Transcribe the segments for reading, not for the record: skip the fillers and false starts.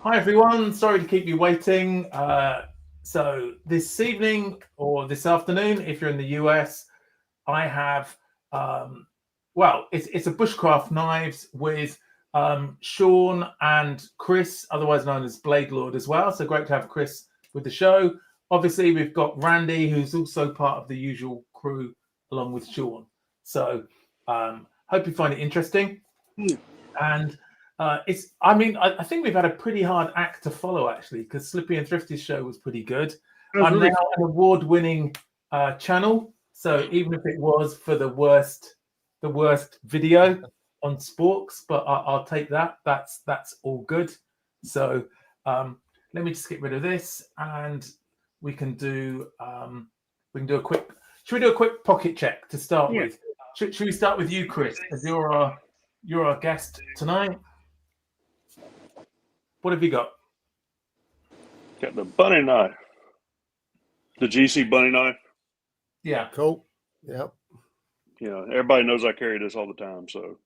Hi everyone, sorry to keep you waiting. So this evening or this afternoon, if you're in the US, I have it's a Bushcraft knives with Sean and Chris, otherwise known as BadeLord as well. So great to have Chris with the show. Obviously, we've got Randy, who's also part of the usual crew along with Sean. So hope you find it interesting. And I think we've had a pretty hard act to follow, actually, because Slippy and Thrifty's show was pretty good. I'm now an award-winning channel, so even if it was for the worst video on sports, but I'll take that. That's all good. So let me just get rid of this, and we can do a quick. Should we do a quick pocket check to start with? Should we start with you, Chris, as you're our guest tonight? What have you got? Got the bunny knife. The GC bunny knife. Yeah. Cool. Yep. You know, everybody knows I carry this all the time, so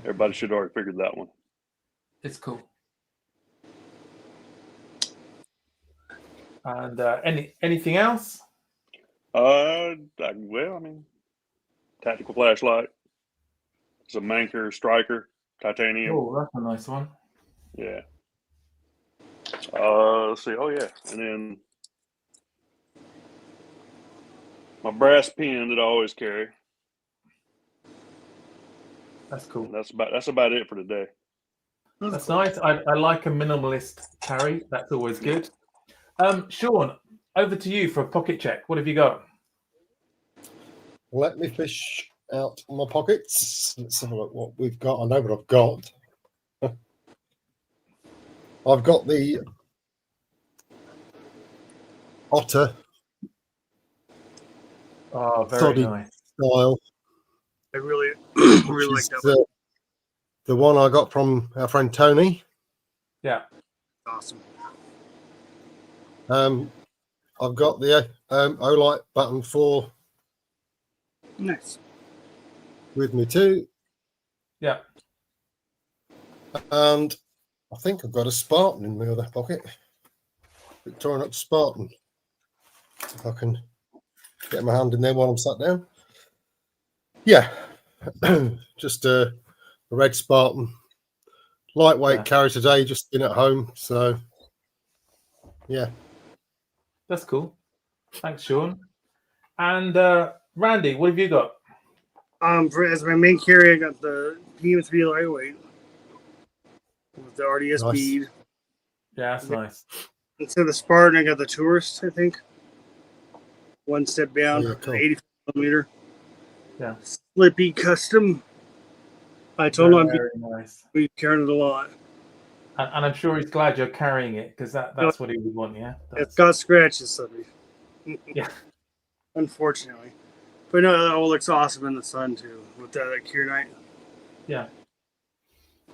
everybody should have already figured that one. It's cool. And anything else? Tactical flashlight. It's a Manker Striker, titanium. Oh, that's a nice one. Yeah. Let's see. Oh yeah, and then my brass pen that I always carry. That's cool. And that's about it for today. That's nice. I like a minimalist carry. That's always good. Sean, over to you for a pocket check. What have you got? Let me fish out my pockets. Let's have a look what we've got. I know what I've got. I've got the Otter. Oh, very nice style. I really like that one. The one I got from our friend Tony. Yeah. Awesome. I've got the Olight button 4. Nice. With me too. Yeah. And I think I've got a Spartan in my other pocket. Victorinox Spartan. If I can get my hand in there while I'm sat down. Yeah. Just a red Spartan. Lightweight carry today, just been at home. So, yeah. That's cool. Thanks, Sean. And Randy, what have you got? As my main carry, I got the PM3 lightweight with the RDS bead. Yeah, that's nice. Instead of the Spartan, I got the Tourist, I think. One step down, yeah, cool. 85 millimeter. Yeah. Slippy custom. I told him I'm carrying it a lot. And I'm sure he's glad you're carrying it because that's what he would want, yeah? It's got scratches, Slippy. Yeah. Unfortunately. But no, it all looks awesome in the sun, too, with that Cure Night. Yeah.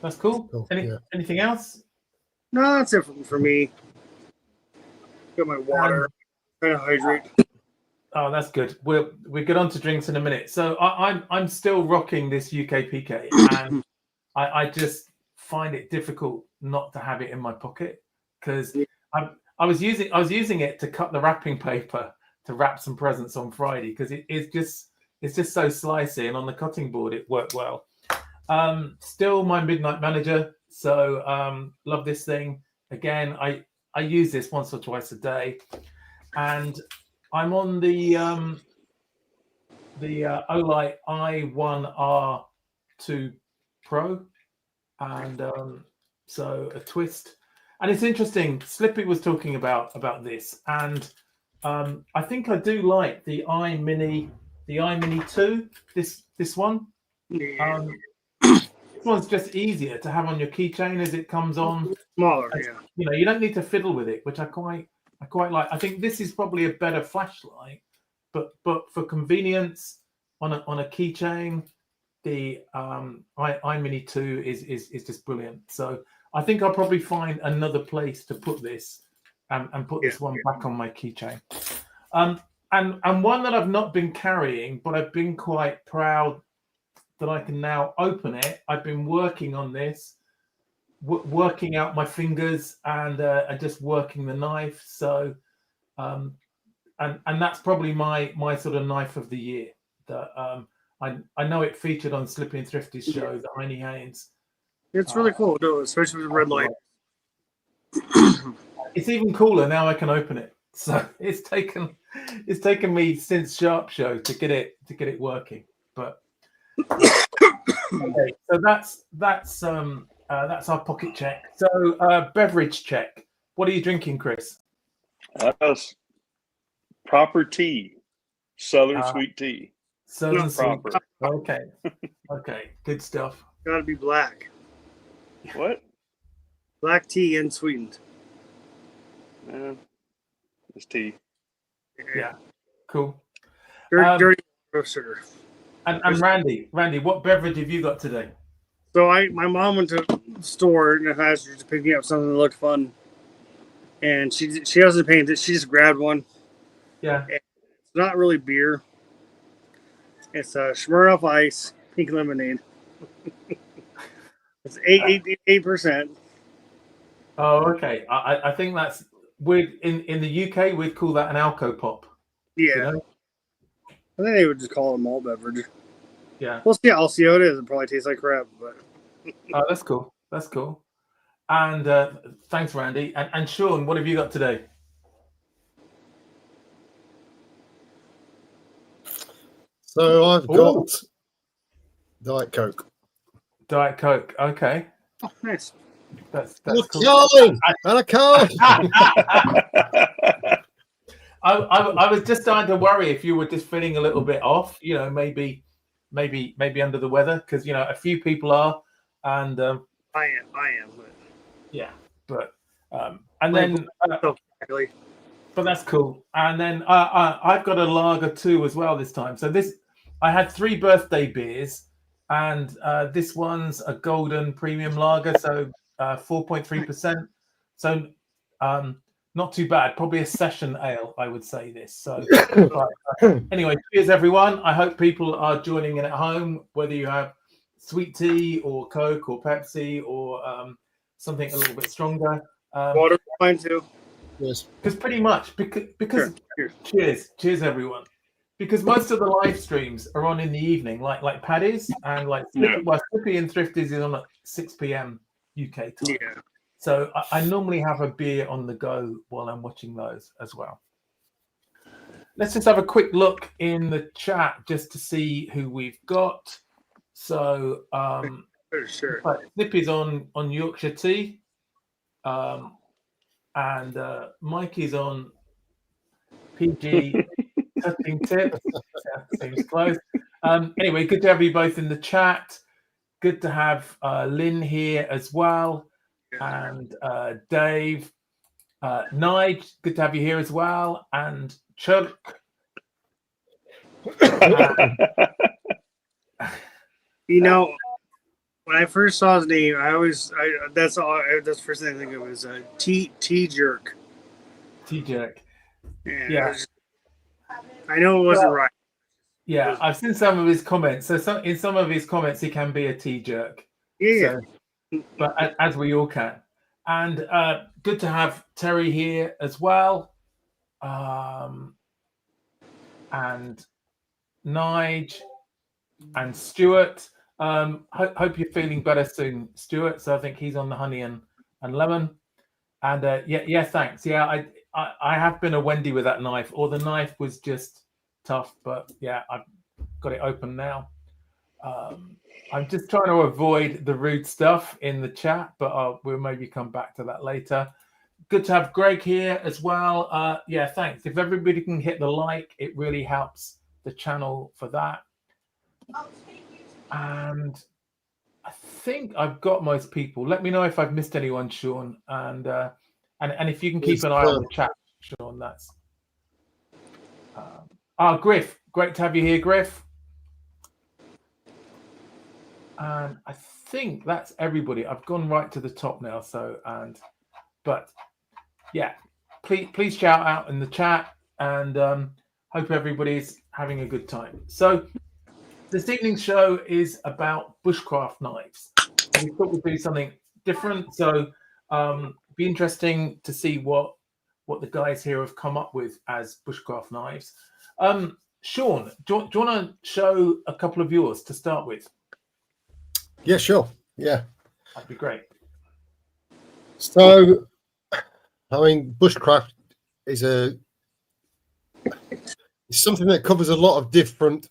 That's cool. Anything else? No, that's it for me. Got my water. Trying to hydrate. Oh, that's good. We'll get on to drinks in a minute. So I'm still rocking this UK PK, and I just find it difficult not to have it in my pocket because I was using it to cut the wrapping paper to wrap some presents on Friday because it's just so slicey, and on the cutting board it worked well. Still my Midnight Manager, so love this thing. Again, I use this once or twice a day, and I'm on the Olight i1R2 Pro, and so a twist. And it's interesting. Slippy was talking about this, and I think I do like the iMini 2. This one. This one's just easier to have on your keychain as it comes on. Smaller, You know, you don't need to fiddle with it, which I quite like. I think this is probably a better flashlight, but for convenience on a keychain, the iMini 2 is just brilliant. So I think I'll probably find another place to put this and put this one back on my keychain. And one that I've not been carrying, but I've been quite proud that I can now open it. I've been working on this working out my fingers and just working the knife. So, and that's probably my sort of knife of the year. That I know it featured on Slippy and Thrifty's show, the Heine Haynes. It's really cool, though, especially with the red light. It's even cooler now. I can open it. So it's taken me since Sharp Show to get it working. But okay, so that's our pocket check. So beverage check. What are you drinking, Chris? That's proper tea, Southern sweet tea. Southern proper. Sweet. Okay, good stuff. Gotta be black. What? Black tea and sweetened. It's tea. Yeah, cool. Dirty sugar. And Randy, what beverage have you got today? So my mom went to the store in the house to pick me up something that looked fun, and she doesn't paint it. She just grabbed one. Yeah. And it's not really beer. It's a Smirnoff Ice pink lemonade. It's 8%. Oh, okay. I think that's in the UK we'd call that an alco pop. Yeah. You know? I think they would just call it a malt beverage. Yeah. I'll see how it is. It probably tastes like crap, but Oh, that's cool. That's cool. And thanks, Randy. And Sean, what have you got today? So I've got Diet Coke. Diet Coke. Okay. oh, nice. That's You're cool. killing, and I can't. I was just starting to worry if you were just feeling a little bit off. You know, maybe under the weather, because you know a few people are, and I am. But yeah, but and then but that's cool. And then I've got a lager too as well this time. So I had 3 birthday beers, and this one's a golden premium lager, so 4.3%. So not too bad. Probably a session ale, I would say this. So anyway, cheers everyone. I hope people are joining in at home, whether you have sweet tea or Coke or Pepsi or something a little bit stronger. Water, fine too. Yes. Because pretty much, because Sure. cheers everyone. Because most of the live streams are on in the evening, like Paddy's and like Slippy and Thrifty's is on at 6 p.m. UK time. Yeah. So I normally have a beer on the go while I'm watching those as well. Let's just have a quick look in the chat just to see who we've got. So Sure. Slippy's on Yorkshire tea. And Mikey's on PG cutting tips. Seems close. Anyway, good to have you both in the chat. Good to have Lynn here as well. And Dave. Nige, good to have you here as well. And Chuck. You know, when I first saw his name, that's the first thing I think of is T Jerk. T Jerk. Yeah. I know it wasn't right. Yeah, I've seen some of his comments. So in some of his comments, he can be a T Jerk. Yeah. So, but as we all can. And good to have Terry here as well. And Nige and Stuart. Hope you're feeling better soon, Stuart. So I think he's on the honey and lemon. And yeah, thanks. Yeah, I have been a Wendy with that knife, or the knife was just tough, but yeah, I've got it open now. I'm just trying to avoid the rude stuff in the chat, but we'll maybe come back to that later. Good to have Greg here as well. Yeah, thanks. If everybody can hit the like, it really helps the channel for that. And I think I've got most people. Let me know if I've missed anyone, Sean. And if you can keep an eye on the chat, Sean, that's... Griff. Great to have you here, Griff. And I think that's everybody. I've gone right to the top now. But yeah, please shout out in the chat, and hope everybody's having a good time. So this evening's show is about bushcraft knives. We thought we'd do something different. So be interesting to see what the guys here have come up with as bushcraft knives. Sean, do you want to show a couple of yours to start with? Yeah, sure. Yeah. That'd be great. So, I mean, bushcraft is something that covers a lot of different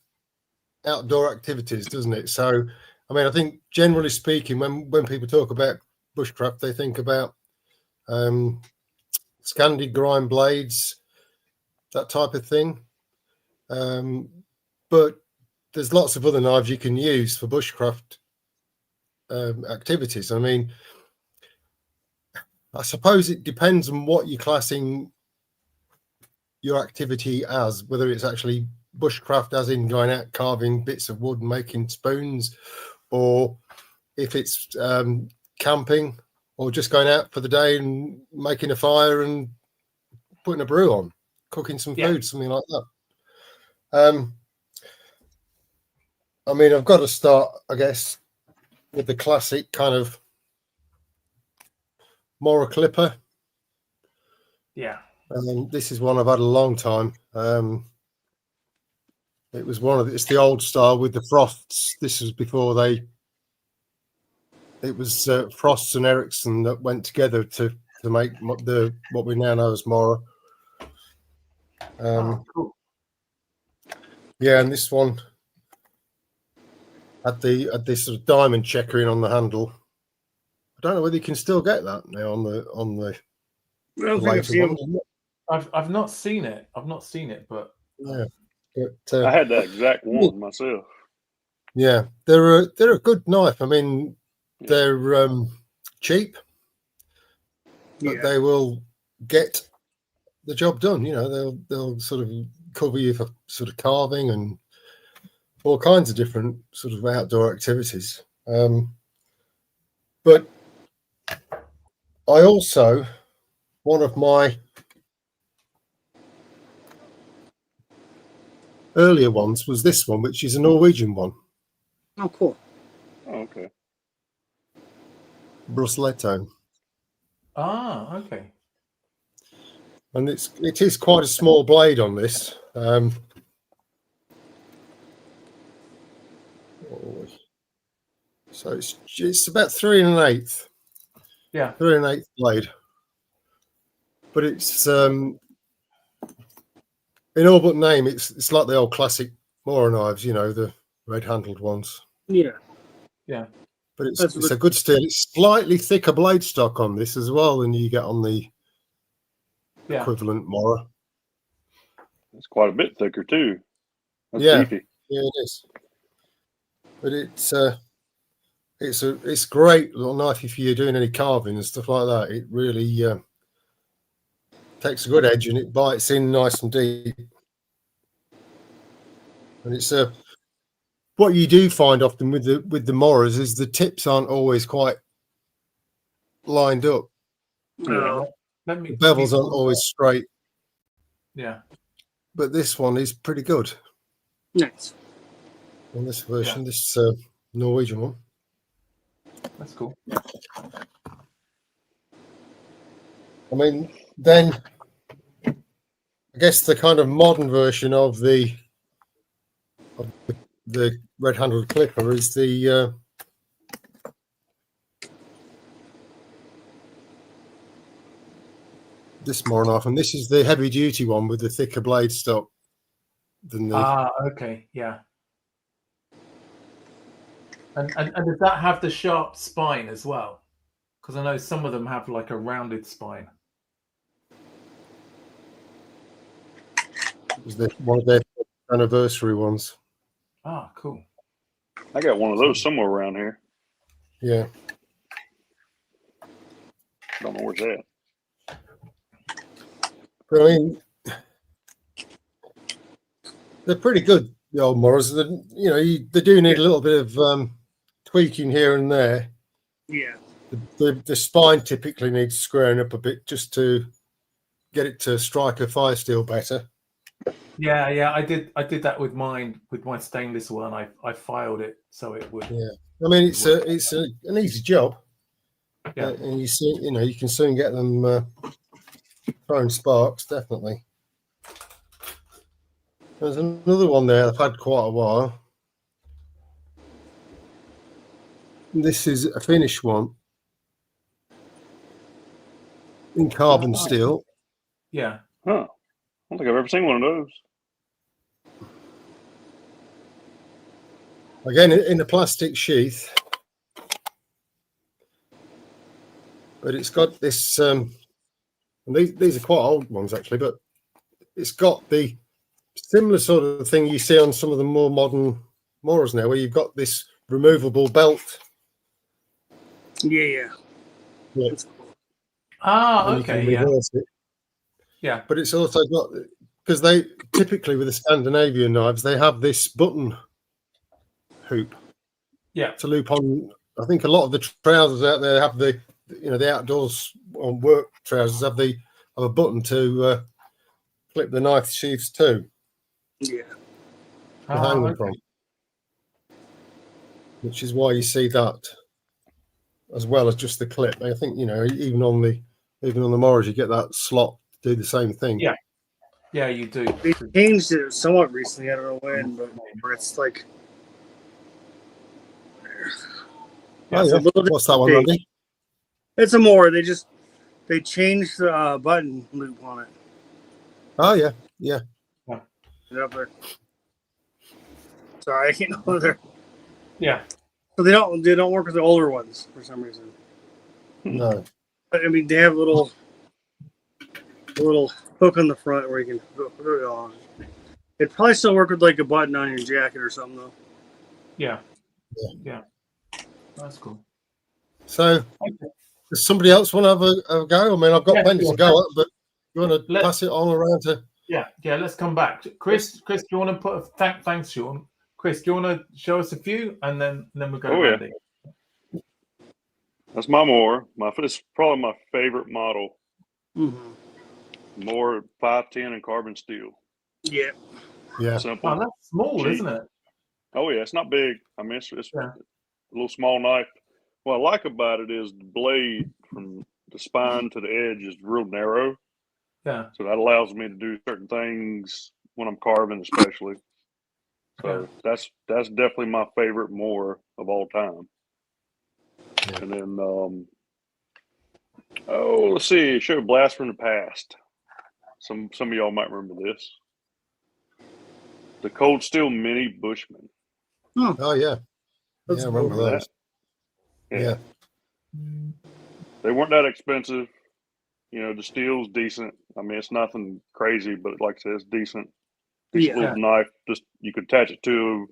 outdoor activities, doesn't it? So, I mean, I think generally speaking, when people talk about bushcraft, they think about Scandi grind blades, that type of thing. But there's lots of other knives you can use for bushcraft activities. I mean, I suppose it depends on what you're classing your activity as, whether it's actually bushcraft as in going out carving bits of wood and making spoons, or if it's camping, or just going out for the day and making a fire and putting a brew on, cooking some food, something like that. I mean, I've got to start, I guess, with the classic kind of Mora clipper. Yeah. This is one I've had a long time. It was it's the old style with the Frosts. This was before it was Frosts and Ericsson that went together to make what we now know as Mora. Cool. Yeah, and this one had this sort of diamond checkering on the handle. I don't know whether you can still get that now on the I don't think I've seen them. I've not seen it. I've not seen it, but yeah. But, I had that exact one myself. Yeah, they're a good knife. I mean, they're cheap, but they will get the job done. You know, they'll sort of cover you for sort of carving and all kinds of different sort of outdoor activities. But I also, one of my earlier ones was this one, which is a Norwegian one. Oh, cool. Oh, okay. Brusletto. Ah, okay. And it is quite a small blade on this. So it's about 3 1/8. Yeah. 3 1/8 blade. But it's in all but name, it's like the old classic Mora knives, you know, the red-handled ones. Yeah. Yeah. But it's a good steel. It's slightly thicker blade stock on this as well than you get on the equivalent Mora. It's quite a bit thicker too. That's beefy. Yeah, it is. But it's great little knife if you're doing any carving and stuff like that. It really takes a good edge and it bites in nice and deep. And it's what you do find often with the Moras is the tips aren't always quite lined up. No. The bevels aren't always straight. Yeah. But this one is pretty good. Nice. On this version, this Norwegian one. That's cool. I mean, then I guess the kind of modern version of the red-handled clipper is the this Mora knife, and this is the heavy-duty one with the thicker blade stock than the. Okay, yeah. And does that have the sharp spine as well? Because I know some of them have like a rounded spine. It was one of their anniversary ones. Ah, cool. I got one of those somewhere around here. Yeah. Don't know where's that. But I mean, they're pretty good, the old Moras. You know, they do need a little bit of tweaking here and there. Yeah. The spine typically needs squaring up a bit just to get it to strike a fire steel better. Yeah, I did that with mine, with my stainless one. I filed it so it would. Yeah, I mean it's an easy job. Yeah. And you see, you can soon get them throwing sparks, definitely. There's another one there I've had quite a while. This is a finished one in carbon steel. Yeah. Huh. I don't think I've ever seen one of those. Again, in a plastic sheath. But it's got this, and these are quite old ones actually, but it's got the similar sort of thing you see on some of the more modern moors now, where you've got this removable belt. Yeah. Ah, and you okay. can Yeah. reverse it. Yeah. But it's also got, because they typically with the Scandinavian knives, they have this button hoop. Yeah. To loop on. I think a lot of the trousers out there have the outdoors on work trousers have a button to flip the knife sheaths too. Yeah. To hang them okay. from. Which is why you see that as well as just the clip. I think even on the Morris you get that slot to do the same thing. Yeah. Yeah, you do. They changed it somewhat recently. I don't know when, but it's like. Oh, yeah. What's that one, Randy? It's a more. They changed the button loop on it. Oh yeah, yeah. They're up there. Sorry, I can't go there. Yeah. So they don't work with the older ones for some reason. No. I mean, they have a little hook on the front where you can put it on. It'd probably still work with like a button on your jacket or something though. Yeah. That's cool. So, does somebody else want to have a go? I mean, I've got plenty to go at, but you want to pass it on around to? Yeah. Let's come back, Chris. Do you want to put a thanks, Sean? Chris, do you want to show us a few, and then we'll go to Randy? That's my Moore. It's probably my favorite model. Mm-hmm. Moore 510 in carbon steel. Yeah. Simple. Oh, that's small, isn't it? Oh yeah, it's not big. I mean, it's a little small knife. What I like about it is the blade from the spine to the edge is real narrow. Yeah. So that allows me to do certain things when I'm carving, especially. So that's definitely my favorite Moore of all time. Yeah. And then, let's see, show a blast from the past. Some of y'all might remember this. The Cold Steel Mini Bushman. Oh yeah, I remember those. Yeah. They weren't that expensive. The steel's decent. I mean, it's nothing crazy, but like I said, it's decent. It's a little knife. Just you could attach it to,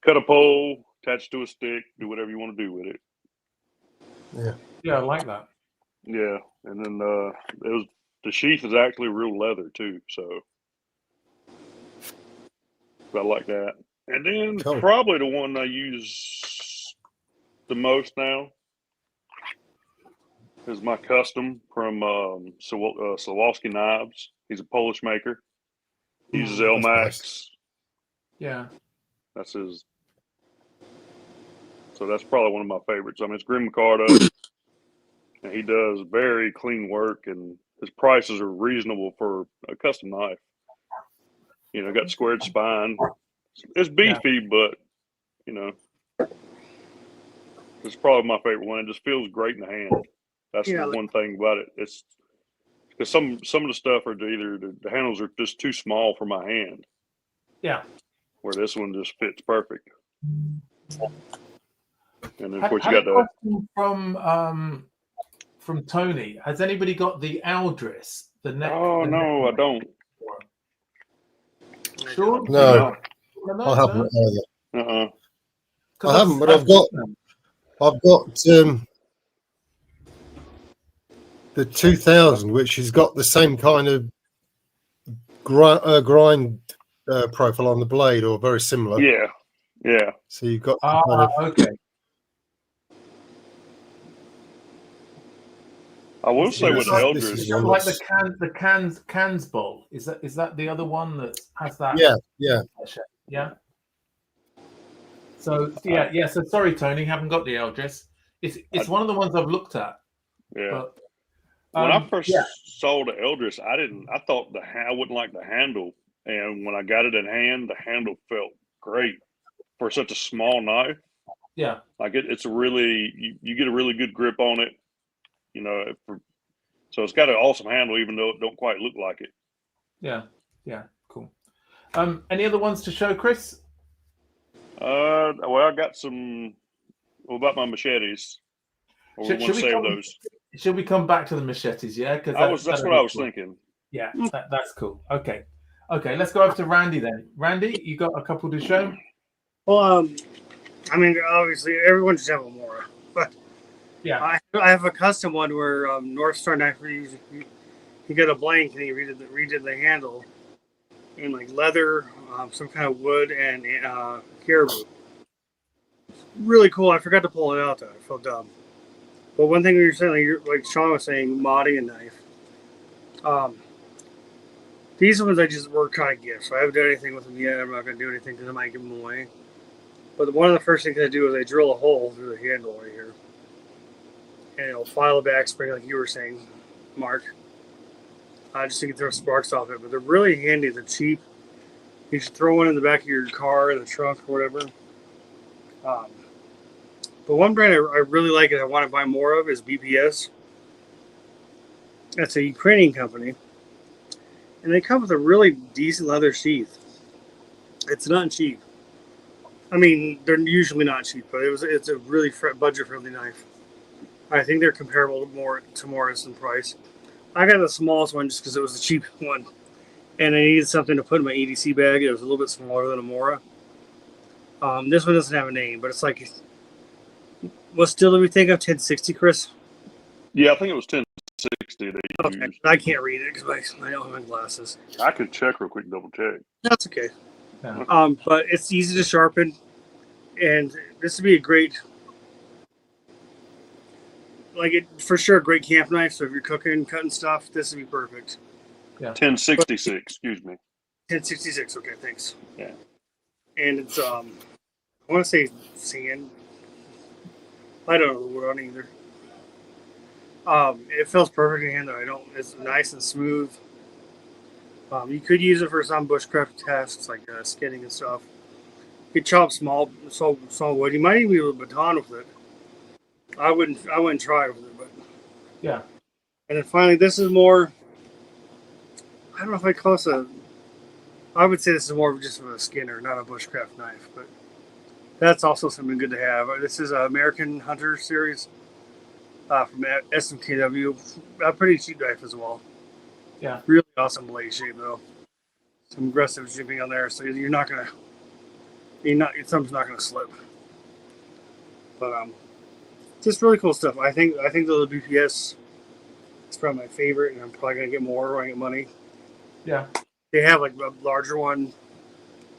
cut a pole, attach it to a stick, do whatever you want to do with it. Yeah, I like that. Yeah, and then the sheath is actually real leather too, so I like that. And then probably the one I use the most now is my custom from Swarovski Knives. He's a Polish maker. He uses LMAX. Nice. Yeah. That's his. So that's probably one of my favorites. I mean, it's Grim Micardo, and he does very clean work, and his prices are reasonable for a custom knife. Got squared spine. It's beefy, but it's probably my favorite one. It just feels great in the hand. That's the one thing about it. It's because some of the stuff are either the handles are just too small for my hand. Yeah. Where this one just fits perfect. And then of course you got the from Tony. Has anybody got the Aldris? The neck? Oh no, I don't. Sure. No, I haven't either. I haven't, but I've got the 2000, which has got the same kind of grind profile on the blade, or very similar. Yeah. So you've got okay. I will say with Eldridge, like the cans bowl. Is that the other one that has that? Yeah. So So sorry, Tony, haven't got the Eldris. It's one of the ones I've looked at. Yeah. But, when I first saw the Eldris, I thought I wouldn't like the handle, and when I got it in hand, the handle felt great for such a small knife. Yeah, like it's a really you get a really good grip on it, you know. So it's got an awesome handle, even though it don't quite look like it. Yeah, cool. Any other ones to show, Chris? Well, I got some. What about my machetes? Or we want to save those? Should we come back to the machetes? Yeah, because that's what I was thinking. Yeah, that's cool. Okay, let's go over to Randy then. Randy, you got a couple to show? Well, I mean, obviously everyone should have a Mora, but yeah, I have a custom one where North Star knife. He got a blank and he redid the handle in like leather, some kind of wood, and caribou. Really cool. I forgot to pull it out though. I felt dumb. But one thing you're saying, like Sean was saying, modding a knife. These ones I just were kind of gifts. So I haven't done anything with them yet. I'm not going to do anything because I might give them away. But one of the first things I do is I drill a hole through the handle right here, and it'll file a back spring like you were saying, Mark. Just so you can throw sparks off it. But they're really handy. They're cheap. You should throw one in the back of your car, in the trunk, or whatever. But one brand I really like and I want to buy more of is BPS. That's a Ukrainian company. And they come with a really decent leather sheath. It's not cheap. I mean, they're usually not cheap, but it's a really budget-friendly knife. I think they're comparable to Morris in price. I got the smallest one just because it was the cheapest one. And I needed something to put in my EDC bag. It was a little bit smaller than a Mora. This one doesn't have a name, but it's like... What still do we think of? 1060, Chris? Yeah, I think it was 1060. Okay, I can't read it because I don't have my glasses. I could check real quick, double check. That's okay. Yeah. But it's easy to sharpen, and this would be a great, for sure, a great camp knife. So if you're cooking, cutting stuff, this would be perfect. Yeah. 1066, excuse me. 1066. Okay, thanks. Yeah. And it's I want to say sand. I don't know the word on either. It feels perfect in hand though. It's nice and smooth. You could use it for some bushcraft tasks like skinning and stuff. You could chop small wood. You might even be able to baton with it. I wouldn't try with it, but yeah. And then finally, this is more. I don't know if I call this I would say this is more of just a skinner, not a bushcraft knife, but that's also something good to have. This is an American Hunter series from SMKW. A pretty cheap knife as well. Yeah. Really awesome blade shape though. Some aggressive jimping on there, so your thumb's not gonna slip. But just really cool stuff. I think the BPS is probably my favorite, and I'm probably gonna get more when I get money. Yeah. They have like a larger one.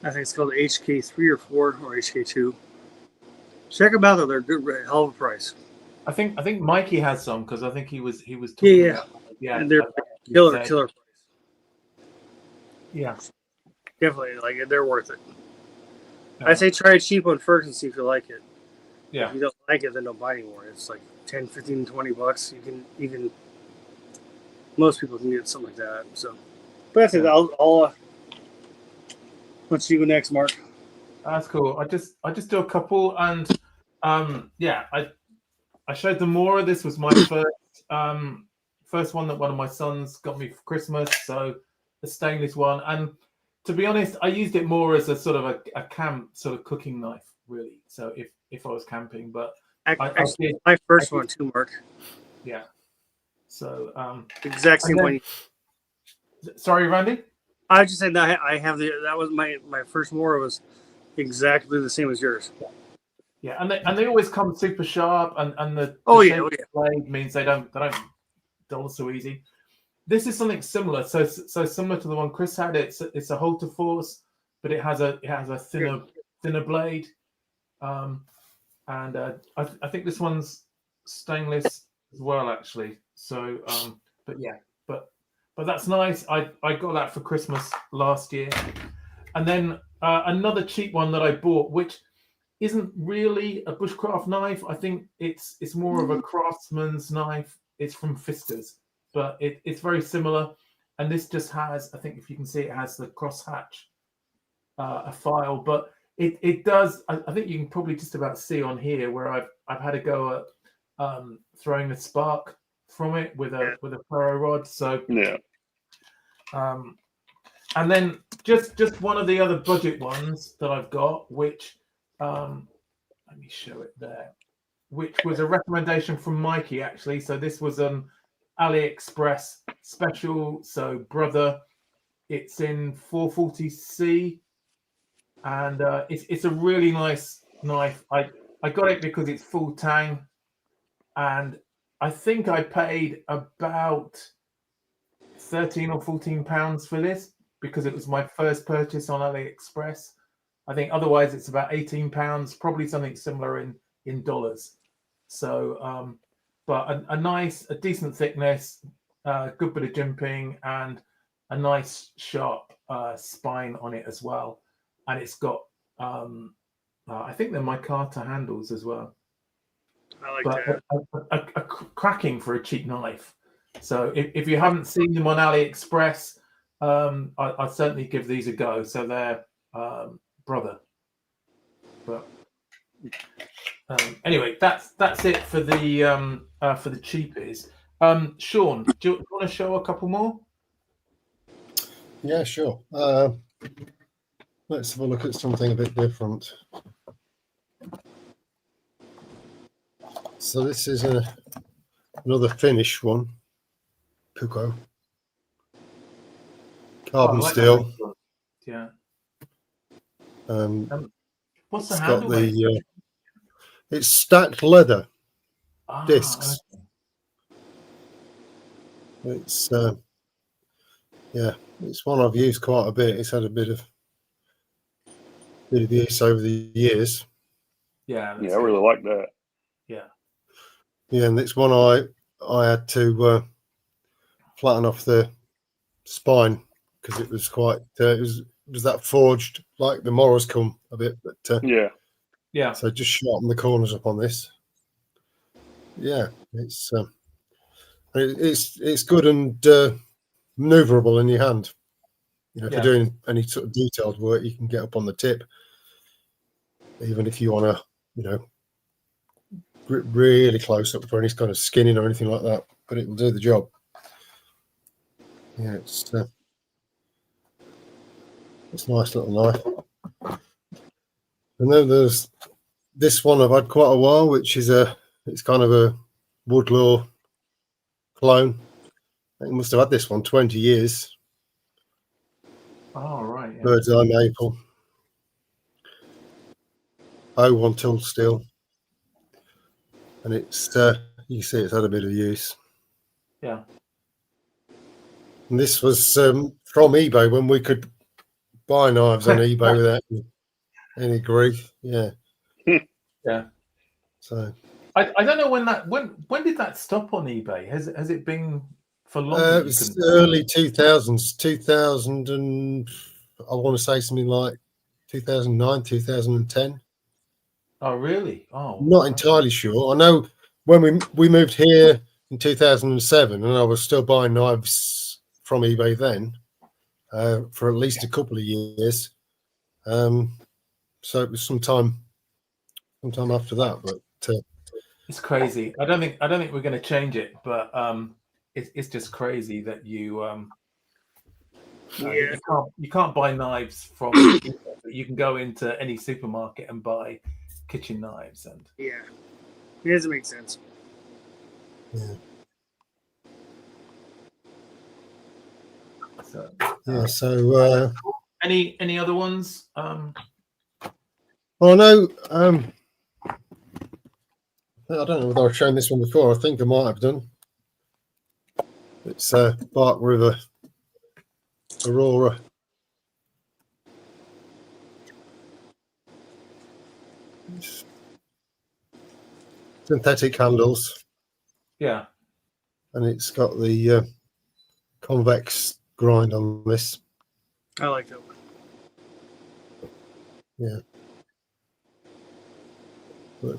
I think it's called HK3 or 4 or HK2. Check them out though; they're good, hell of a price. I think Mikey has some because I think he was talking about, and they're killer price. Yeah, definitely they're worth it. Yeah. I say try a cheap one first and see if you like it. Yeah. If you don't like it, then don't buy anymore. It's like 10, 15, 20 bucks. You can most people can get something like that. So, but that's it. I'll let's see you next, Mark. That's cool. I just do a couple, and I showed them more. This was my first one that one of my sons got me for Christmas. So the stainless one, and to be honest, I used it more as a sort of a camp sort of cooking knife, really. So if I was camping, but actually, my first one too, Mark. Yeah. So exact same one. Sorry, Randy. I was just saying that I have that was my first Mora was exactly the same as yours. Yeah, and they always come super sharp, and the blade means they don't dull so easy. This is something similar, so similar to the one Chris had. It's a Halter Force, but it has a thinner blade, and I think this one's stainless as well, actually. So, but that's nice. I got that for Christmas last year, and then another cheap one that I bought, which isn't really a bushcraft knife. I think it's more of a craftsman's knife. It's from Fiskars, but it's very similar. And this just has, I think if you can see, it has the crosshatch a file, but it does. I think you can probably just about see on here where I've had a go at throwing a spark from it with a ferro rod. So Yeah. And then just one of the other budget ones that I've got, which let me show it there, which was a recommendation from Mikey actually. So this was an AliExpress special. So brother, it's in 440C, and it's a really nice knife. I got it because it's full tang, and I think I paid about 13 or 14 pounds for this because it was my first purchase on AliExpress. I think otherwise it's about 18 pounds, probably something similar in dollars. So, but a decent thickness, good bit of jimping, and a nice sharp spine on it as well. And it's got, I think they're micarta handles as well. I like But that. a cracking for a cheap knife. So if you haven't seen them on AliExpress, I'd certainly give these a go. So they're brother. But anyway, that's it for the cheapies. Sean, do you want to show a couple more? Yeah, sure. Let's have a look at something a bit different. So this is another Finnish one, Puko. Carbon steel. Yeah. It's What's the got handle? it's stacked leather discs. Okay. It's it's one I've used quite a bit. It's had a bit of use over the years. Yeah. I really like that. Yeah, and it's one I had to flatten off the spine because it was quite it was that forged like the morals come a bit, but yeah. So just sharpen the corners up on this. Yeah, it's good and maneuverable in your hand. You know, if you're doing any sort of detailed work, you can get up on the tip, even if you want to, you know, grip really close up for any kind of skinning or anything like that. But it will do the job. Yeah, it's a nice little knife. And then there's this one I've had quite a while, which is it's kind of a Woodlaw clone. I think I must have had this one 20 years. Oh, right. Yeah. Bird's eye maple. 01 tool steel. And it's you can see it's had a bit of use. Yeah. And this was from eBay when we could buy knives on eBay without any grief. Yeah. Yeah. So I don't know when did that stop on eBay? Has it been for long? it was early 2000s, 2000 and I want to say something like 2009, 2010. Oh, really? Oh, Not entirely sure. I know when we moved here in 2007, and I was still buying knives from eBay then for at least a couple of years. So it was sometime after that. But it's crazy. I don't think we're going to change it, but it's just crazy that you you can't buy knives from eBay, but you can go into any supermarket and buy kitchen knives, and it doesn't make sense. So any other ones? Well, I know. I don't know whether I've shown this one before. I think I might have done. It's Bark River Aurora. Synthetic handles. Yeah. And it's got the convex grind on this. I like that one. Yeah.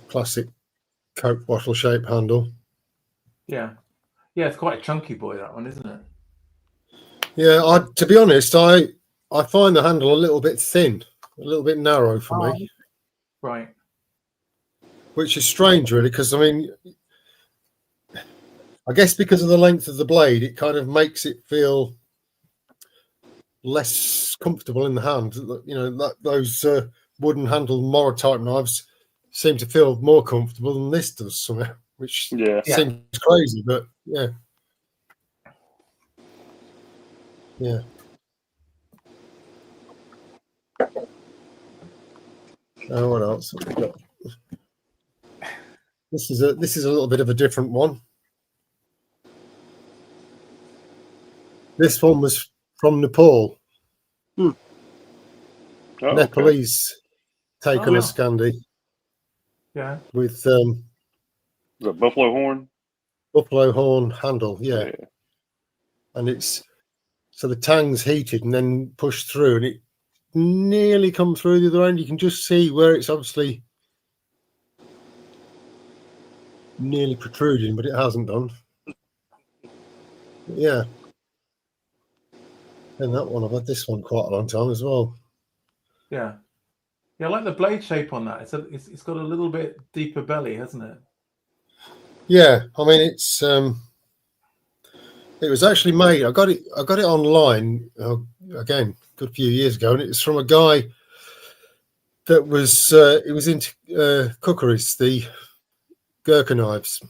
classic Coke bottle shape handle. Yeah. Yeah, it's quite a chunky boy, that one, isn't it? Yeah, to be honest, I find the handle a little bit thin, a little bit narrow for me. Right. Which is strange, really, because I mean, I guess because of the length of the blade, it kind of makes it feel less comfortable in the hand. You know, those wooden handled Mora type knives seem to feel more comfortable than this does somehow, which seems crazy, but yeah. Yeah. What else have we got? This is a little bit of a different one. This one was from Nepal. Oh, Nepalese take on a Scandi. Yeah. With the buffalo horn handle, yeah. And it's so the tang's heated and then pushed through, and it nearly come through the other end. You can just see where it's obviously nearly protruding, but it hasn't done. Yeah. And that one, I've had this one quite a long time as well. Yeah. Yeah, I like the blade shape on that. It's got a little bit deeper belly, hasn't it? Yeah, I mean it was actually made. I got it online again a good few years ago, and it was from a guy that was it was into cookeries, the Gurkha knives.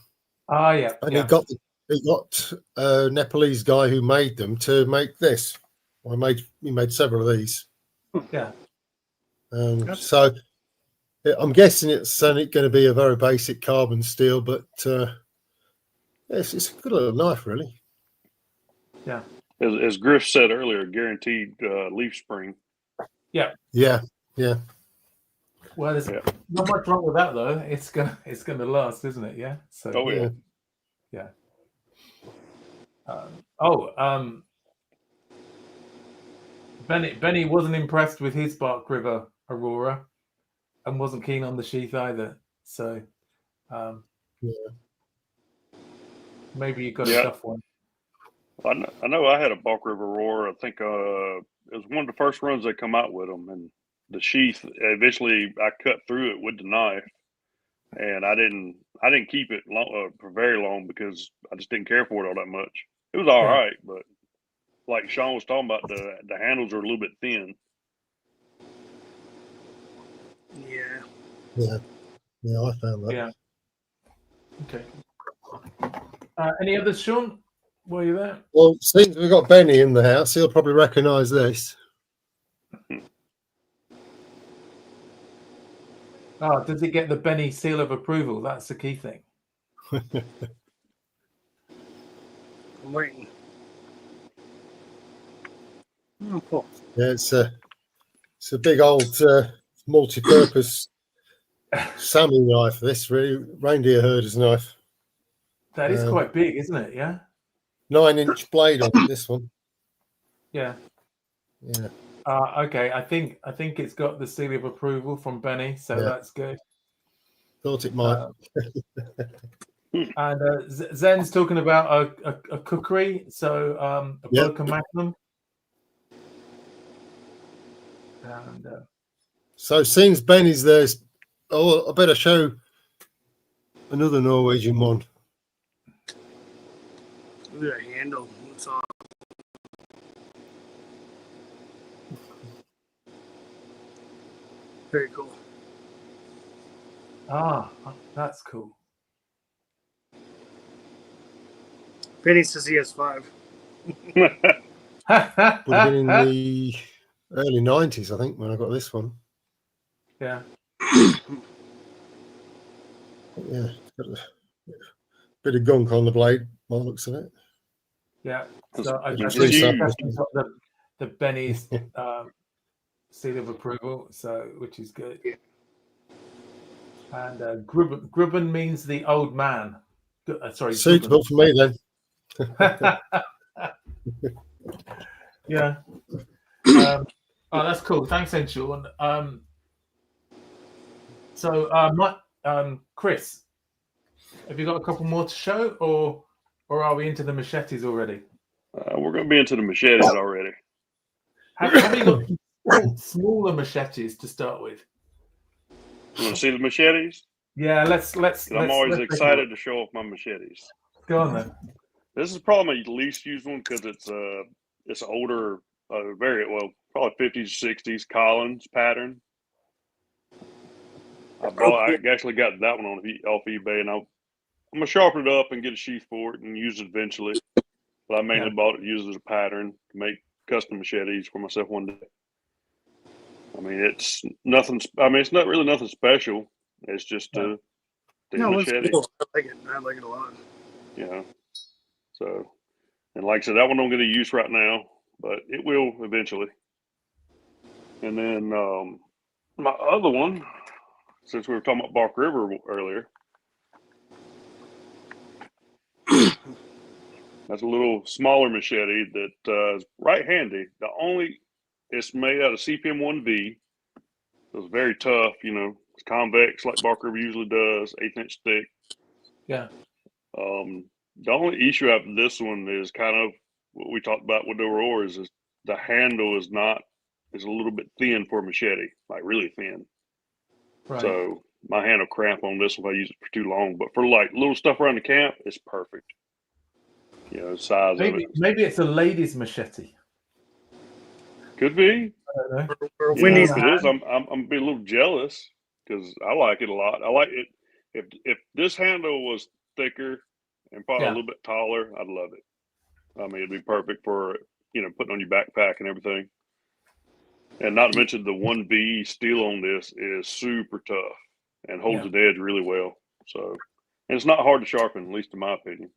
Yeah. And he got a Nepalese guy who made them to make this. He made several of these. Yeah. So I'm guessing it's going to be a very basic carbon steel, but it's a good little knife, really. Yeah. As Griff said earlier, guaranteed leaf spring. Yeah. Yeah. Well, there's not much wrong with that, though. It's gonna last, isn't it? Yeah. So. Yeah. Benny wasn't impressed with his Bark River Aurora, and wasn't keen on the sheath either. So, maybe you got a tough one. I know. I had a Bark River Aurora. I think it was one of the first runs they come out with them, and the sheath. Eventually, I cut through it with the knife, and I didn't keep it for very long because I just didn't care for it all that much. It was all right, but like Sean was talking about, the handles are a little bit thin. Yeah, I found that. Yeah. Okay. Any others, Sean? Were you there? Well, since we've got Benny in the house, he'll probably recognise this. Does it get the Benny seal of approval? That's the key thing. I'm waiting. Oh, cool. Yeah, it's a big old multi-purpose Sammy knife. This really reindeer herder's knife. That is quite big, isn't it? Yeah. 9-inch blade on it, this one. Yeah. Yeah. Okay. I think it's got the seal of approval from Benny, so that's good. Thought it might. And Zen's talking about a cookery, so a broken Magnum. And so since Benny's there, I better show another Norwegian one. Look at that handle. It's awesome. Very cool. That's cool. Benny says he has 5. Would have been in the early 90s, I think, when I got this one. Yeah. Yeah, got a bit of gunk on the blade, by the looks of it. Yeah. So I It's think huge. the Benny's seal of approval, which is good. And Grubben means the old man. Sorry, suitable for me then. Yeah. That's cool. Thanks, then, Sean. So Chris, have you got a couple more to show, or are we into the machetes already? We're going to be into the machetes already. Have you got smaller machetes to start with? You want to see the machetes? Yeah, let's. I'm always excited to show off my machetes. Go on then. This is probably my least used one because it's older, very well, probably 50s, 60s Collins pattern. I actually got that one off eBay, and I'm gonna sharpen it up and get a sheath for it and use it eventually. But I mainly bought it to use it as a pattern to make custom machetes for myself one day. I mean, it's nothing. I mean, it's not really nothing special. It's just a machete. Cool. I like it a lot. Yeah. So, and like I said, that one don't get a use right now, but it will eventually. And then my other one, since we were talking about Bark River earlier, that's a little smaller machete that is right handy. It's made out of CPM 1V. So it's very tough, it's convex like Bark River usually does, 1/8 inch thick. Yeah. The only issue after this one is kind of what we talked about with the Aurora is the handle is a little bit thin for a machete, like really thin. Right. So my hand will cramp on this if I use it for too long. But for like little stuff around the camp, it's perfect. Size of it. Maybe it's a lady's machete. Could be. I don't know. Or If Wendy's. it is, I'm be a little jealous because I like it a lot. I like it. If this handle was thicker and probably a little bit taller, I'd love it. I mean, it'd be perfect for putting on your backpack and everything. And not to mention the 1V steel on this is super tough and holds the edge really well. So, and it's not hard to sharpen, at least in my opinion.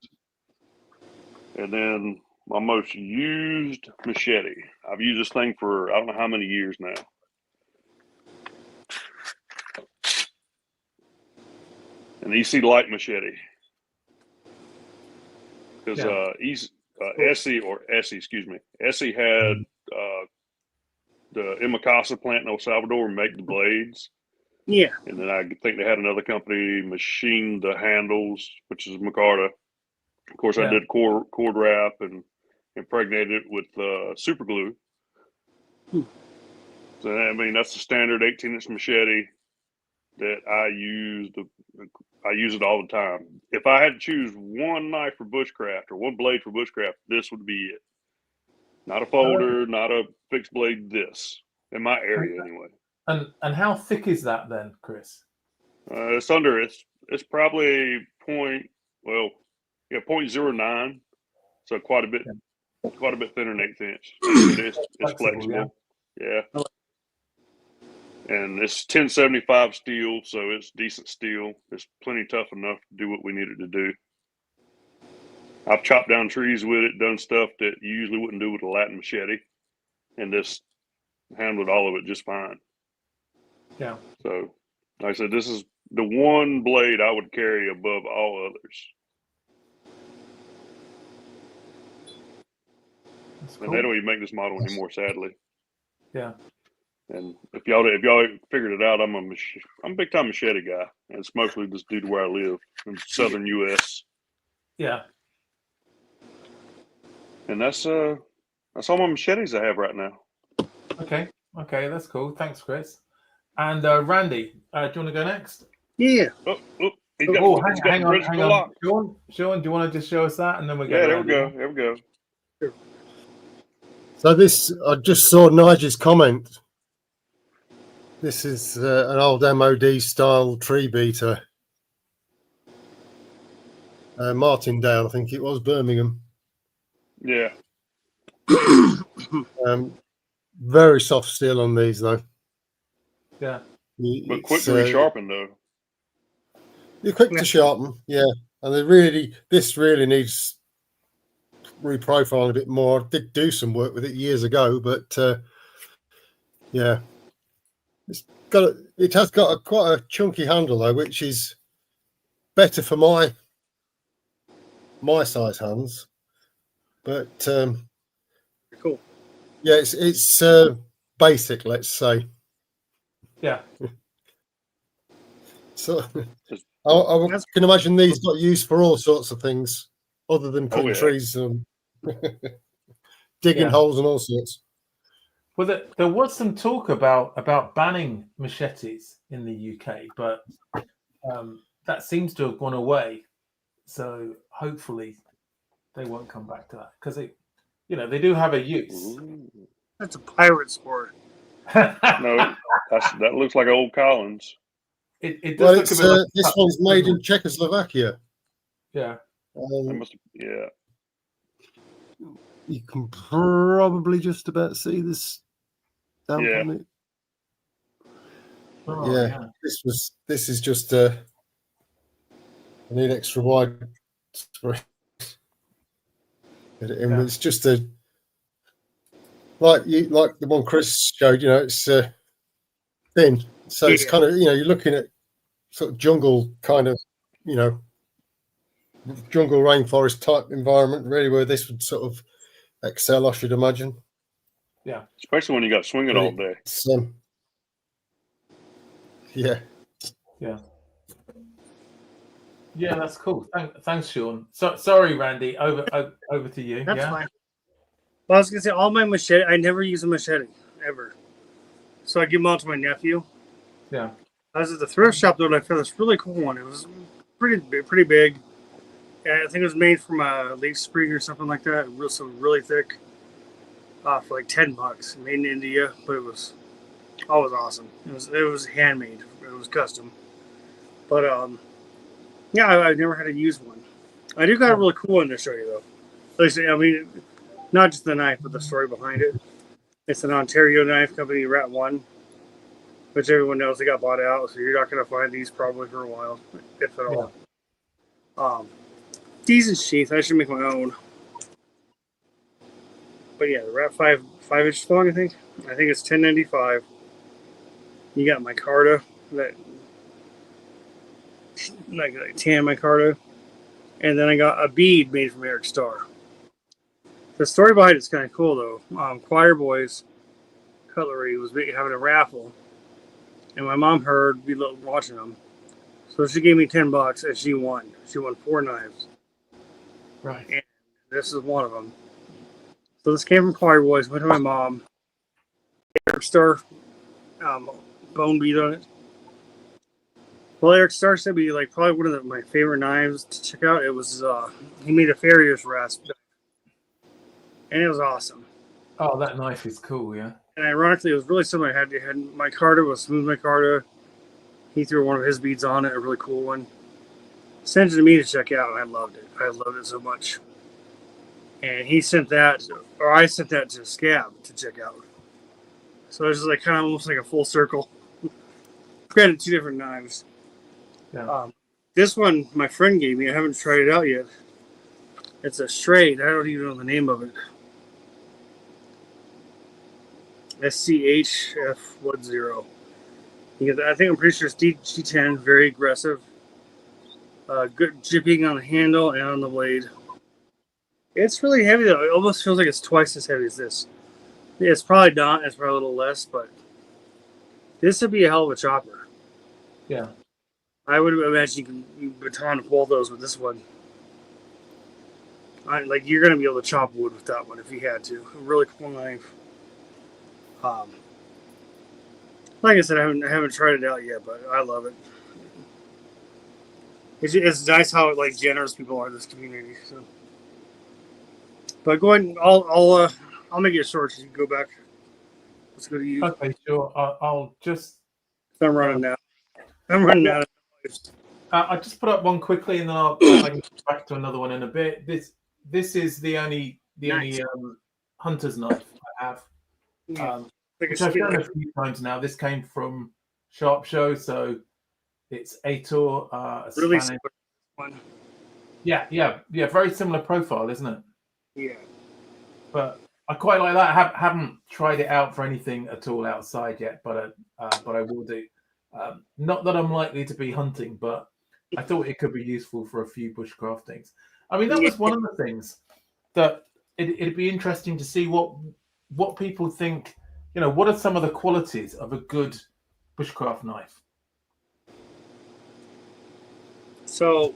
And then my most used machete. I've used this thing for I don't know how many years now. An EC Light machete. Because Essie had the Imacasa plant in El Salvador make the blades. Yeah. And then I think they had another company machine the handles, which is Micarta. Of course, I did cord wrap and impregnated it with super glue. So, I mean, that's the standard 18-inch machete that I use. I use it all the time. If I had to choose one knife for bushcraft or one blade for bushcraft, this would be it. Not a folder, not a fixed blade. This in my area anyway. And how thick is that then, Chris? It's probably 0.09, so quite a bit thinner than 1/8 inch. It's flexible. Yeah. And it's 1075 steel, so it's decent steel. It's plenty tough enough to do what we needed to do. I've chopped down trees with it, done stuff that you usually wouldn't do with a Latin machete, and this handled all of it just fine. Yeah. So, like I said, this is the one blade I would carry above all others. That's and cool. they don't even make this model anymore, sadly. Yeah. And if y'all figured it out, I'm a big time machete guy, and it's mostly just due to where I live in southern U.S. Yeah. And that's all my machetes I have right now. Okay, that's cool. Thanks, Chris. And Randy, do you want to go next? Yeah. Hang on. Sean, do you want to just show us that, and then we go? Yeah, there we go. So this, I just saw Nigel's comment. This is an old MOD style tree beater. Martindale, I think it was, Birmingham. Yeah. Very soft steel on these though. Yeah. But quick to resharpen though. You're quick to sharpen, yeah. And this really needs reprofiling a bit more. I did do some work with it years ago, but yeah. It has got quite a chunky handle though, which is better for my size hands. But cool. Yeah, it's basic, let's say. Yeah. So I can imagine these got used for all sorts of things other than cutting trees and digging holes and all sorts. Well, there was some talk about banning machetes in the UK, but that seems to have gone away. So hopefully they won't come back to that because they do have a use. That's a pirate sport. No, that looks like old Collins. It does look a bit like this one's made in Czechoslovakia. Yeah. You can probably just about see this stamp on it. Oh, This is just I need extra wide screen. It's just like the one Chris showed. It's thin, so it's kind of you're looking at sort of jungle kind of jungle rainforest type environment, really, where this would sort of excel, I should imagine. Yeah, especially when you got swinging all day. Yeah, that's cool. Thanks, Sean. Sorry, Randy. Over to you. That's fine. Well, I was gonna say all my machete. I never use a machete ever, so I give them all to my nephew. Yeah. I was at the thrift shop though, and I found this really cool one. It was pretty big. And I think it was made from a leaf spring or something like that. Really thick. For like $10, made in India, but it was awesome. It was handmade. It was custom. But I've never had to use one. I do got a really cool one to show you though. I mean, not just the knife, but the story behind it. It's an Ontario knife company, Rat One, which everyone knows they got bought out, so you're not going to find these probably for a while, if at all. Decent sheath. I should make my own. But yeah, the Rat 5 inches long, I think. I think it's $10.95. You got micarta, that like tan micarta, and then I got a bead made from Eric Starr. The story behind it's kind of cool though. Choir Boys Cutlery was having a raffle, and my mom heard we watching them, so she gave me $10 and she won. She won 4 knives. Right. And this is one of them. So this came from Choir Boys. Went to my mom. Eric Starr bone bead on it. Well, Eric Starr said be like probably one of my favorite knives to check out. It was he made a Farrier's rasp, and it was awesome. Oh, that knife is cool, yeah. And ironically, it was really similar. It had micarta, was smooth micarta. He threw one of his beads on it, a really cool one. Sent it to me to check out, and I loved it. I loved it so much. And he sent that, or I sent that to Scab to check out. So it was like kind of almost like a full circle. Granted, 2 different knives. Yeah. This one my friend gave me. I haven't tried it out yet. It's a Straight. I don't even know the name of it. SCHF10. I think I'm pretty sure it's G10. Very aggressive. Good jipping on the handle and on the blade. It's really heavy though. It almost feels like it's twice as heavy as this. It's probably not. It's probably a little less, but this would be a hell of a chopper. Yeah. I would imagine you can baton both those with this one. You're going to be able to chop wood with that one if you had to. A really cool knife. Like I said, I haven't tried it out yet, but I love it. It's nice how generous people are in this community. So. But go ahead. I'll make it short so you can go back. Let's go to you. Okay, sure. I'll just. I'm running out. Out. I'll just put up one quickly, and then I can go back to another one in a bit. This is the only hunter's knife I have. Which I've done a few times now. This came from Sharp Show, so it's Aitor. Really Spanish one. Yeah. Very similar profile, isn't it? Yeah. But I quite like that. I haven't tried it out for anything at all outside yet, but I will do. Not that I'm likely to be hunting, but I thought it could be useful for a few bushcraft things. I mean, that was one of the things that it'd be interesting to see what people think. What are some of the qualities of a good bushcraft knife? So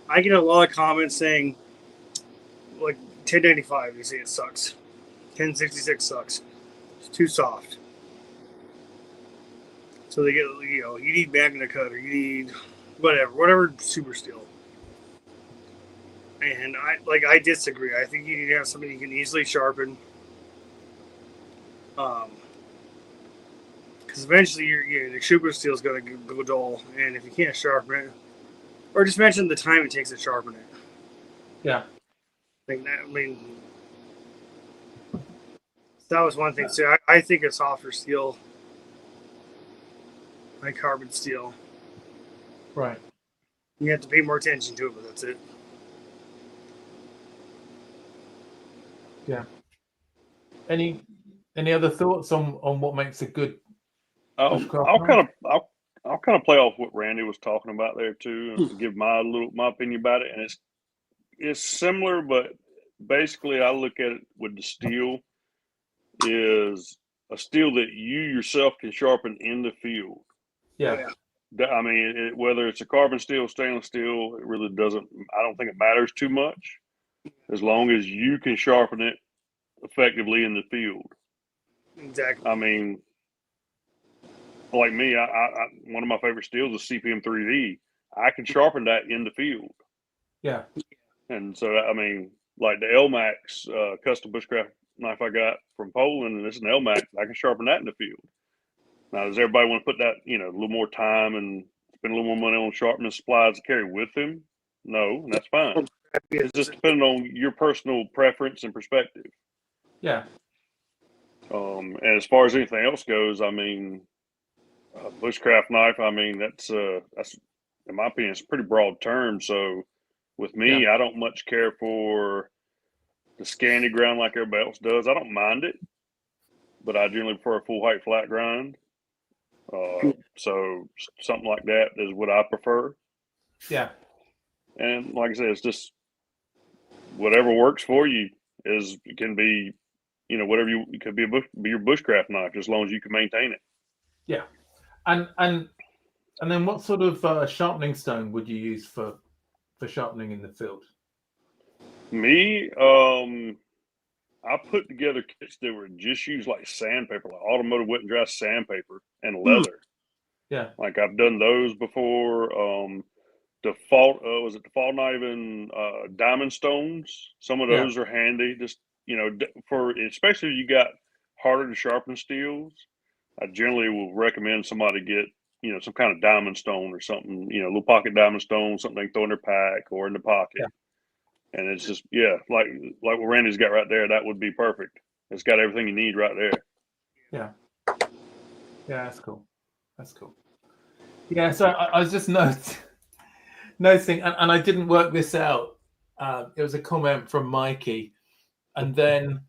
I get a lot of comments saying, like, 1095, they say it sucks. 1066 sucks. It's too soft. So they get, you need magna cut or you need whatever super steel. And I disagree. I think you need to have something you can easily sharpen. Because eventually the super steel is going to go dull, and if you can't sharpen it, or just mention the time it takes to sharpen it. Yeah. That was one thing. So I think a softer steel, like carbon steel. Right. You have to pay more attention to it, but that's it. Yeah. Any other thoughts on what makes a good bushcraft I'll knife? I'll kind of play off what Randy was talking about there too, and give my opinion about it. And it's similar, but basically I look at it with the steel is a steel that you yourself can sharpen in the field. Yeah. I mean, whether it's a carbon steel, stainless steel, it really doesn't. I don't think it matters too much, as long as you can sharpen it effectively in the field. Exactly. I mean, like me, I one of my favorite steels is CPM 3V. I can sharpen that in the field. Yeah. And so, I mean, like the LMAX custom bushcraft knife I got from Poland, and this is an LMAX, I can sharpen that in the field. Now, does everybody want to put that, a little more time and spend a little more money on sharpening supplies to carry with them? No, that's fine. It's just depending on your personal preference and perspective. Yeah. And as far as anything else goes, I mean, a bushcraft knife, I mean, that's in my opinion, it's a pretty broad term. So with me, I don't much care for the scanty ground like everybody else does. I don't mind it, but I generally prefer a full height flat grind. So something like that is what I prefer. Yeah. And like I said, it's just whatever works for you. It can be, whatever it could be be your bushcraft knife, as long as you can maintain it. Yeah. And then what sort of sharpening stone would you use for sharpening in the field? Me, I put together kits that were just use like sandpaper, like automotive wet and dry sandpaper and leather. Yeah. Like I've done those before. Default was it default kniving diamond stones? Some of those are handy. Just for especially if you got harder to sharpen steels. I generally will recommend somebody get some kind of diamond stone or something. A little pocket diamond stone, something they can throw in their pack or in the pocket. Yeah. And it's just like what Randy's got right there. That would be perfect. It's got everything you need right there. Yeah. Yeah, that's cool. That's cool. Yeah, so I was just noticing, and I didn't work this out. It was a comment from Mikey, and then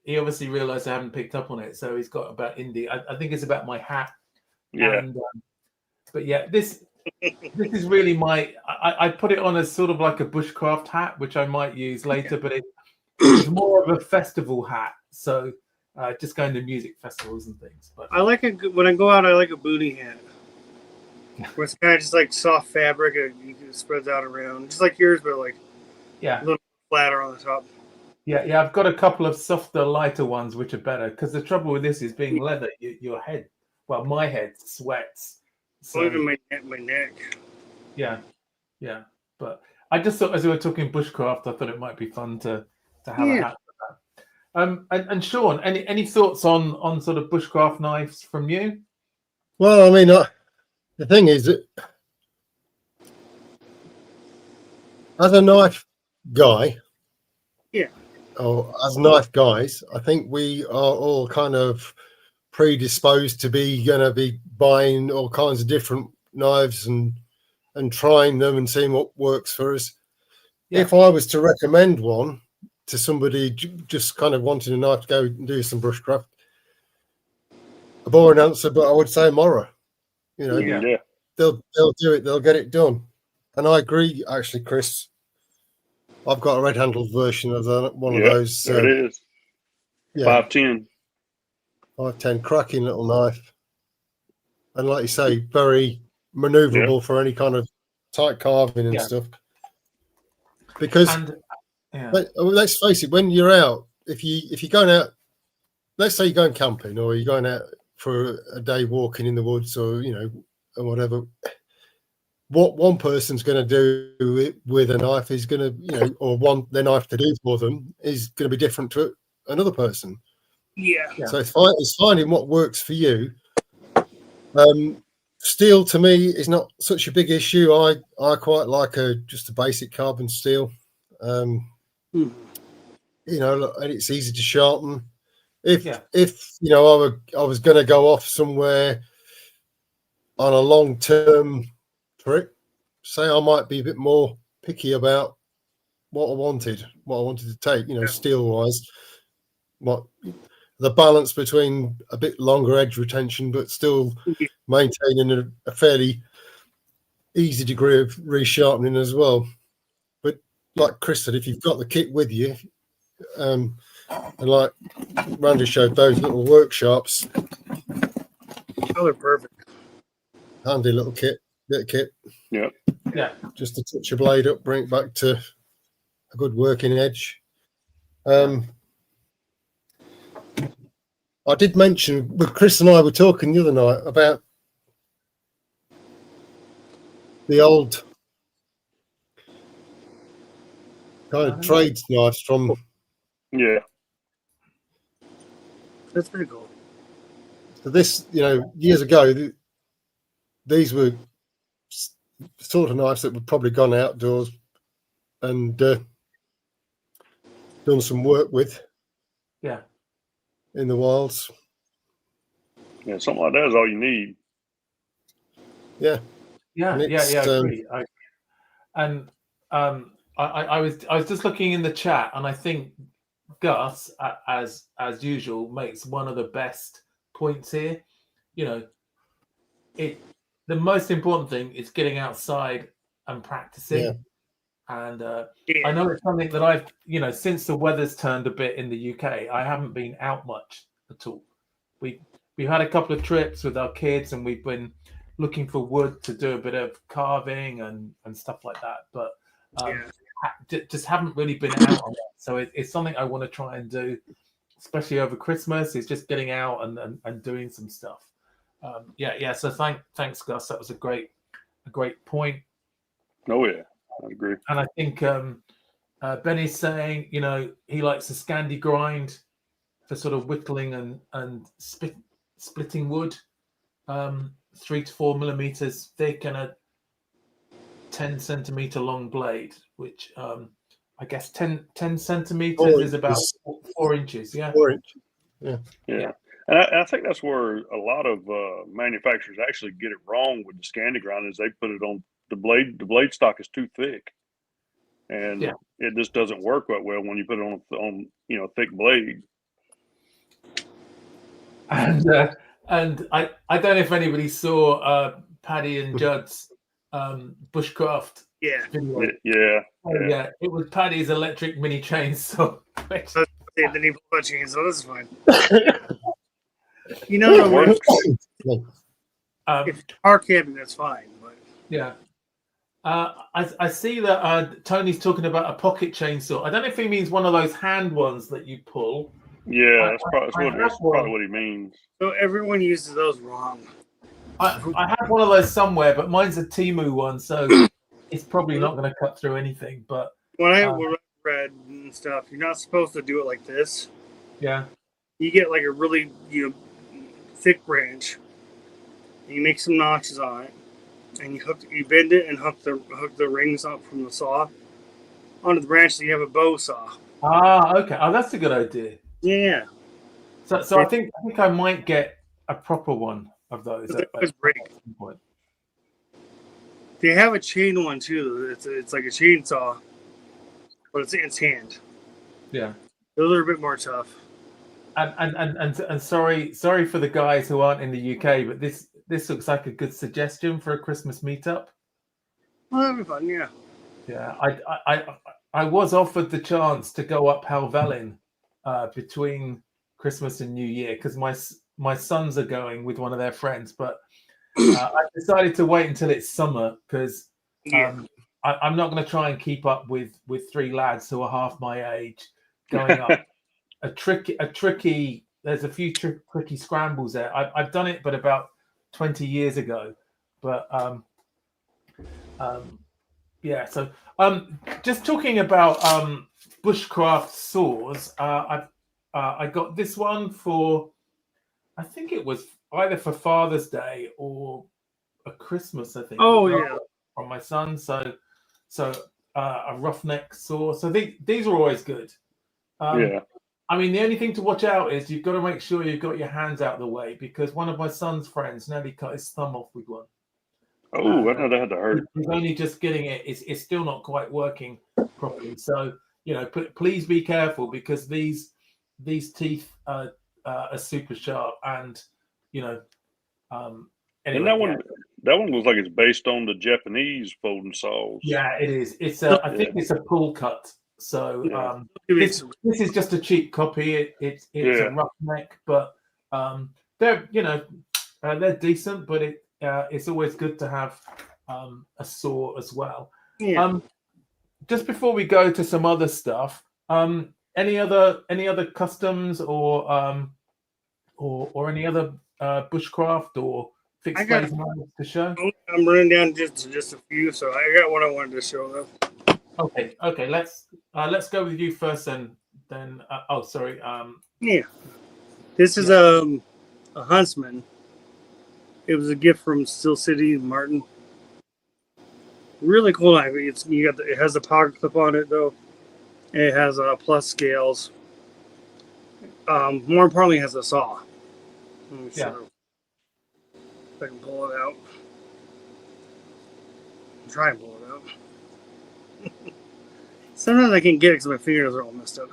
he obviously realized I haven't picked up on it, so he's got about indie. I think it's about my hat. Yeah. And, but yeah, this is really I put it on as sort of like a bushcraft hat, which I might use later, but it's more of a festival hat. So just going to music festivals and things. But I like when I go out, I like a booty hat. Where it's kind of just like soft fabric, and you can spread out around, just like yours, but like a little flatter on the top. Yeah. I've got a couple of softer, lighter ones which are better, because the trouble with this is being leather. Your head, my head sweats. So even my neck. Yeah. But I just thought, as we were talking bushcraft, I thought it might be fun to have a hat for that. And Sean, any thoughts on sort of bushcraft knives from you? Well, I mean, the thing is that as a knife guy, or as knife guys, I think we are all kind of predisposed to be going to be buying all kinds of different knives and trying them and seeing what works for us. Yeah. If I was to recommend one to somebody just kind of wanting a knife to go and do some bushcraft, a boring answer, but I would say Mora. They'll do it. They'll get it done. And I agree, actually, Chris. I've got a red-handled version of one of those. There it is. 510. 510, cracking little knife. and like you say, very maneuverable for any kind of tight carving and stuff. Because let's face it, when you're out, if you're going out, let's say you're going camping or you're going out for a day walking in the woods or or whatever, what one person's going to do with a knife is going to or their knife to do for them is going to be different to another person. So it's finding what works for you. Steel to me is not such a big issue. I quite like just a basic carbon steel. And it's easy to sharpen. If I was going to go off somewhere on a long-term trip, say I might be a bit more picky about what I wanted to take, steel-wise, what the balance between a bit longer edge retention, but still maintaining a fairly easy degree of resharpening as well. But like Chris said, if you've got the kit with you, and like Randy showed those little work sharps, they're perfect. Handy little kit. Yeah. Just to touch your blade up, bring it back to a good working edge. I did mention, but Chris and I were talking the other night about the old kind of trade knives from. Yeah. That's pretty cool. So this, years ago, these were sort of knives that were probably gone outdoors and done some work with. Yeah. In the wilds. Yeah, something like that is all you need. Yeah. I agree. I was just looking in the chat, and I think Gus, as usual, makes one of the best points here. The most important thing is getting outside and practicing. Yeah. And I know it's something that I've, since the weather's turned a bit in the UK, I haven't been out much at all. We've had a couple of trips with our kids, and we've been looking for wood to do a bit of carving and stuff like that. But just haven't really been out on that. So it's something I want to try and do, especially over Christmas. Is just getting out and doing some stuff. So thanks, Gus. That was a great point. Oh yeah. I agree. And I think Benny's saying, he likes a Scandi grind for sort of whittling and splitting wood, 3 to 4 millimeters thick and a 10 centimeter long blade, which I guess 10 centimeters is about 4 inches. Yeah. 4 inches. Yeah. And I think that's where a lot of manufacturers actually get it wrong with the Scandi grind is they put it on the blade stock is too thick, and it just doesn't work that well when you put it on a thick blade. And I don't know if anybody saw Paddy and Judd's Bushcraft. Video. Yeah. It was Paddy's electric mini chainsaw. Then he put a chainsaw. That's fine. If car camping, that's fine. But yeah. I see that Tony's talking about a pocket chainsaw. I don't know if he means one of those hand ones that you pull. Yeah, that's probably what he means. So everyone uses those wrong. I have one of those somewhere, but mine's a Temu one, so it's probably not going to cut through anything. But when I read and stuff, you're not supposed to do it like this. Yeah. You get like a really thick branch, and you make some notches on it. And you bend it and hook the rings up from the saw onto the branch, so you have a bow saw. Ah, okay. Oh, that's a good idea. Yeah. So I think I might get a proper one of those. That's great. They have a chain one too. It's like a chainsaw, but it's hand. Yeah. Those are a bit more tough. And sorry for the guys who aren't in the UK, but this looks like a good suggestion for a Christmas meetup. Well, that'd be fun, yeah. Yeah, I was offered the chance to go up Helvellyn between Christmas and New Year because my sons are going with one of their friends, but I decided to wait until it's summer because I'm not going to try and keep up with 3 lads who are half my age going up a tricky. There's a few tricky scrambles there. I've done it, but about 20 years ago. But yeah. So just talking about bushcraft saws. I got this one for, I think it was either for Father's Day or a Christmas, I think. Oh yeah, from my son. So a roughneck saw. So these are always good. Yeah. I mean, the only thing to watch out is you've got to make sure you've got your hands out of the way, because one of my son's friends nearly cut his thumb off with one. Oh, I know that had to hurt. He's only just getting it. It's still not quite working properly. So, you know, please be careful, because these teeth are super sharp, and you know. Anyway, And that one looks like it's based on the Japanese folding saws. Yeah, it is. It's I think it's a pull cut. So this is just a cheap copy. It's a roughneck, but they're they're decent. But it's always good to have a saw as well. Yeah. Just before we go to some other stuff, any other customs or any other bushcraft or fixed blade knives to show? I'm running down just a few, so I got what I wanted to show though. Okay. Let's go with you first, and then. Yeah, this is a Huntsman. It was a gift from Steel City Martin. Really cool knife. It has a pocket clip on it though. And it has plus scales. More importantly, it has a saw. Let me see if I can pull it out. Try and pull it out. Sometimes I can't get it because my fingers are all messed up.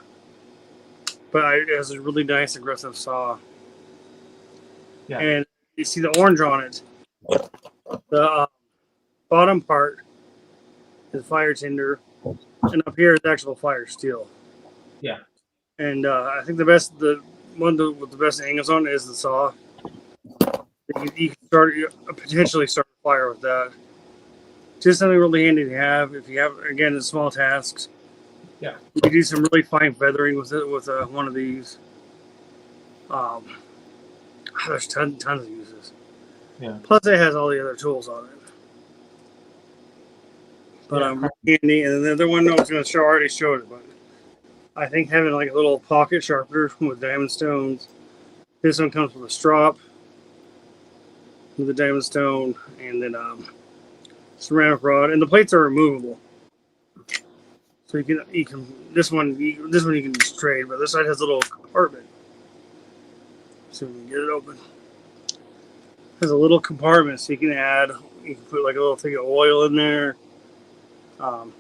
But it has a really nice aggressive saw. Yeah. And you see the orange on it. The bottom part is fire tinder, and up here is actual fire steel. Yeah. And I think the one with the best angles on it is the saw. You can potentially start a fire with that. Just something really handy to have if you have, again, the small tasks. Yeah. You can do some really fine feathering with it with one of these. There's tons of uses. Yeah. Plus, it has all the other tools on it. But handy. And then the other one I was going to show, I already showed it, but I think having like a little pocket sharpener with diamond stones. This one comes with a strop with a diamond stone, and then ceramic rod, and the plates are removable. So you can this one you can just trade, but this side has a little compartment. So we can get it open. It has a little compartment, so you can put like a little thing of oil in there, some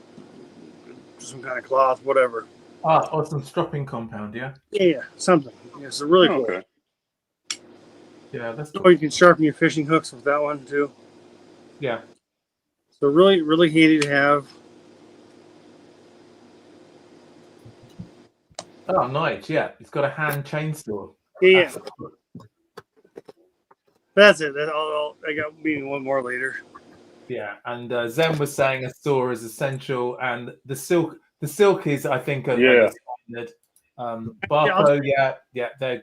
kind of cloth, whatever. Or some stropping compound, yeah. Yeah, something. Yeah, it's really cool. Okay. Yeah, that's cool. Or you can sharpen your fishing hooks with that one too. Yeah. So really, really handy to have. Oh, nice. Yeah, it's got a hand chainsaw. Yeah. That's it. I got maybe one more later. Yeah, and Zen was saying a saw is essential, and the silk is, I think, a standard. Barco, they're.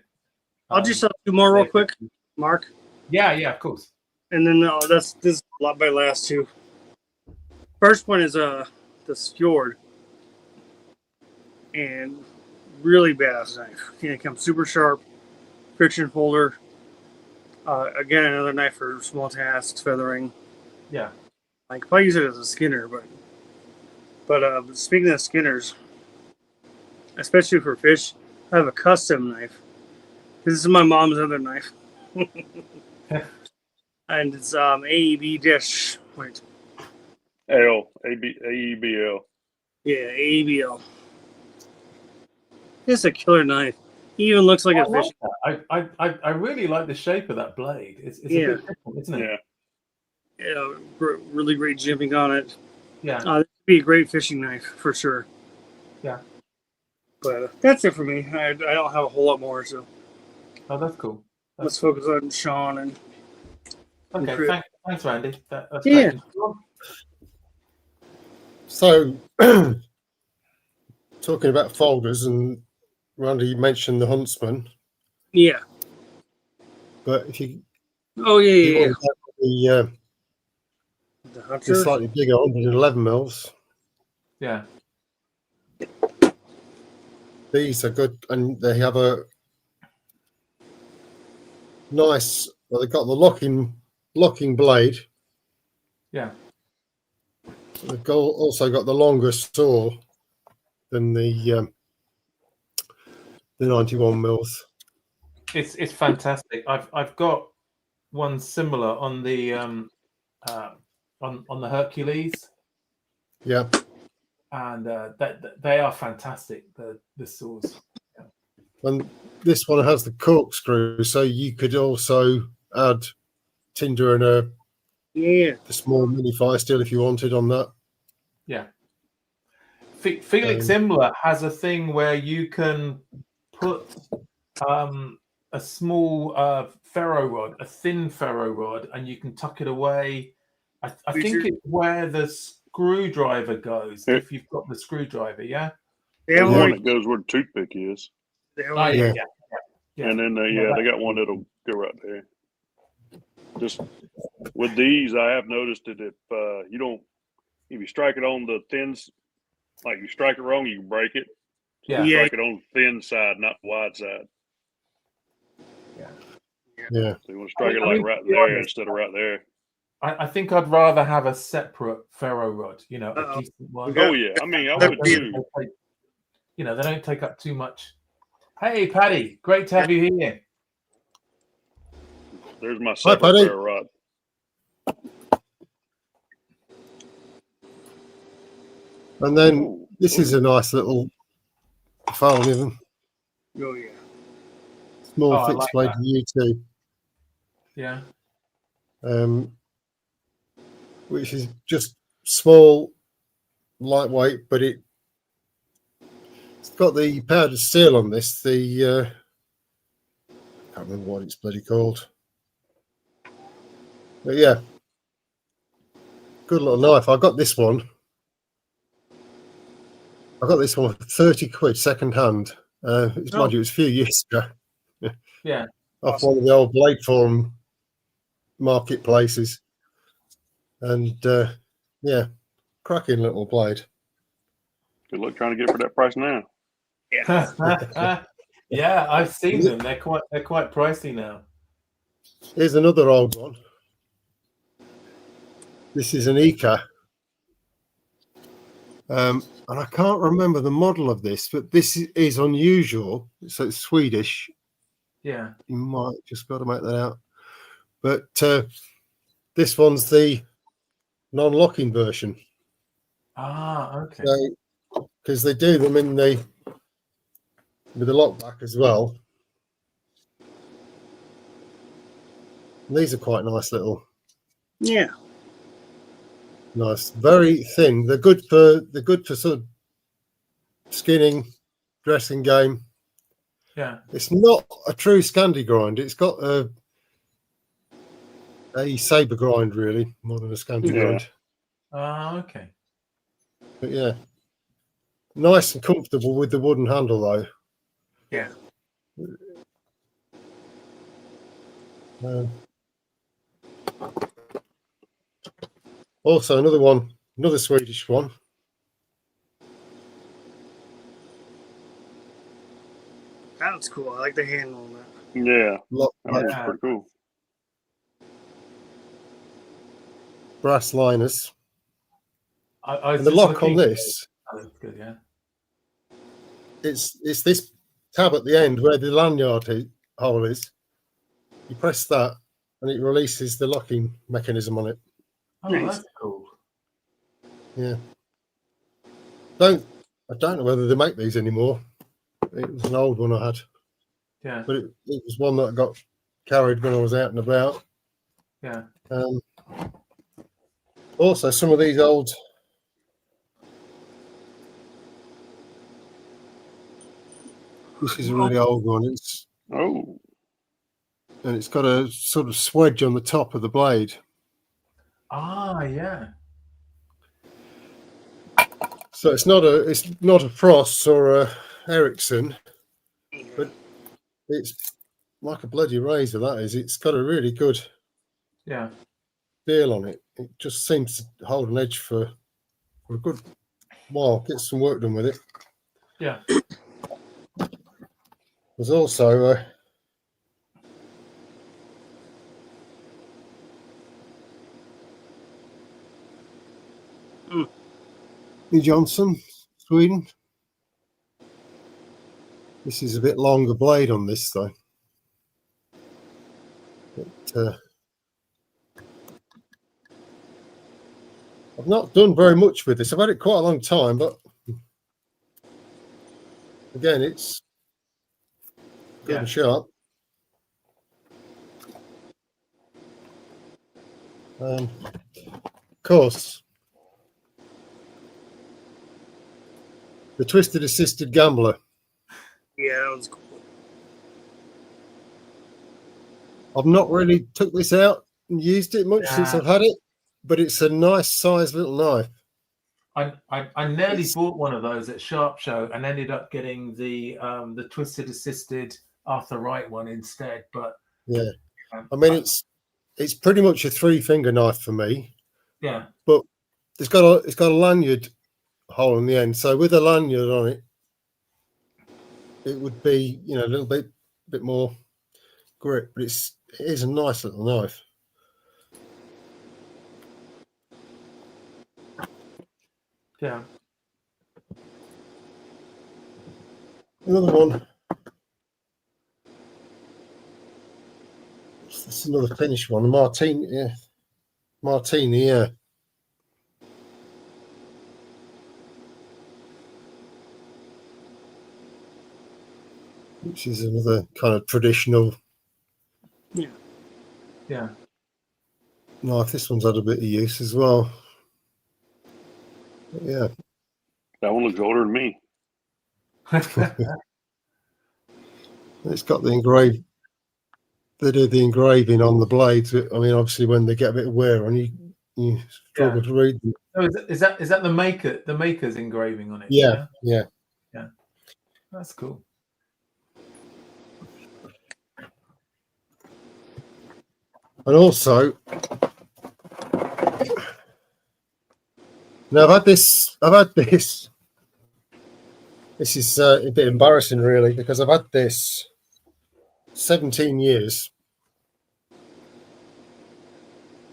I'll just show two more real quick, Mark. Yeah, of course. And then this is a lot by last two. First one is the Fjord, and really badass knife. It comes super sharp, friction folder. Again, another knife for small tasks, feathering. Yeah. Like if I use it as a skinner, but speaking of skinners, especially for fish, I have a custom knife. This is my mom's other knife. And it's AEB dash AEBL. Yeah, AEBL. It's a killer knife. It even looks like a fish. I really like the shape of that blade. It's a bit different, isn't it? Yeah, really great jimping on it. Yeah. This would be a great fishing knife for sure. Yeah. But that's it for me. I don't have a whole lot more, so. Oh, that's cool. Let's focus on Sean and Okay, thanks, Randy. That's Yeah. great. So, talking about folders, and Randy mentioned the Huntsman, Yeah. but if you Oh yeah. want to have The the Hunter. slightly bigger 111 mils, Yeah. these are good, and they have a nice. Well, they've got the locking blade. Yeah. They've also got the longer saw than the 91 mils. It's fantastic. I've got one similar on the on the Hercules. Yeah. And they are fantastic. The saws. Yeah. And this one has the corkscrew, so you could also add tinder and the small mini fire steel if you wanted on that. Yeah. Felix Imbler has a thing where you can put a small ferro rod, a thin ferro rod, and you can tuck it away. I think it's where the screwdriver goes, if you've got the screwdriver, yeah? There's one that goes where the toothpick is. Yeah. And then they got one that'll go right there. Just with these, I have noticed that if you strike it on the thins, like you strike it wrong, you can break it. So you strike it on the thin side, not the wide side. Yeah. So you want to strike it right there instead of right there. I think I'd rather have a separate ferro rod, a decent one. Oh yeah, I mean I would too. They don't take up too much. Hey, Paddy, great to have you here. There's my separate ferro rod. And then this is a nice little file even. Oh yeah. Small fixed blade U2. Yeah. Which is just small, lightweight, but it's got the powdered steel on this. I can't remember what it's bloody called. But yeah, good little knife. I got this one. I got this one for 30 quid second hand. Mind you, it was a few years ago. Yeah. Off one of the old Blade Forum marketplaces. And yeah, cracking little blade. Good luck trying to get it for that price now. Yeah. Yeah, I've seen them. They're quite pricey now. Here's another old one. This is an Eka. And I can't remember the model of this, but this is unusual. So it's Swedish. Yeah. You might just got to make that out. But this one's the non-locking version. Ah, okay. Because they do them with the lockback as well. And these are quite nice little. Yeah. Nice, very thin. They're good for sort of skinning, dressing game. Yeah. It's not a true Scandi grind. It's got a saber grind really, more than a Scandi grind. Ah, okay. But yeah, nice and comfortable with the wooden handle though. Yeah. Also another Swedish one. That's cool. I like the handle on that. Yeah. That's pretty cool. Brass liners. And the lock on this. That's good, yeah. It's this tab at the end where the lanyard hole is. You press that and it releases the locking mechanism on it. Oh, nice. That's cool. Yeah. I don't know whether they make these anymore. It was an old one I had. Yeah. But it was one that I got carried when I was out and about. Yeah. Also, some of these old. This is a really old one. and it's got a sort of swedge on the top of the blade. Ah, yeah. So it's not a Frost or a Ericsson, but it's like a bloody razor. That is. It's got a really good feel on it. It just seems to hold an edge for a good while. Get some work done with it. Yeah. There's also Johnson, Sweden. This is a bit longer blade on this though. But, I've not done very much with this. I've had it quite a long time, but again, it's good and sharp. Of course, the Twisted Assisted Gambler. Yeah, that was cool. I've not really took this out and used it much since I've had it, but it's a nice sized little knife. I nearly bought one of those at Sharp Show and ended up getting the Twisted Assisted Arthur Wright one instead. But yeah, I mean it's pretty much a 3-finger knife for me. Yeah, but it's got a lanyard hole in the end, so with a lanyard on it, it would be a little bit more grip. But it is a nice little knife. Yeah. Another one. This is another finished one. Martini, yeah. Which is another kind of traditional. Yeah. Knife. This one's had a bit of use as well. But yeah. That one looks older than me. It's got the engraved. They do the engraving on the blades. I mean, obviously, when they get a bit of wear on, you struggle to read them. Oh, is that the maker's engraving on it? Yeah. That's cool. And also, now I've had this. This is a bit embarrassing, really, because I've had this 17 years,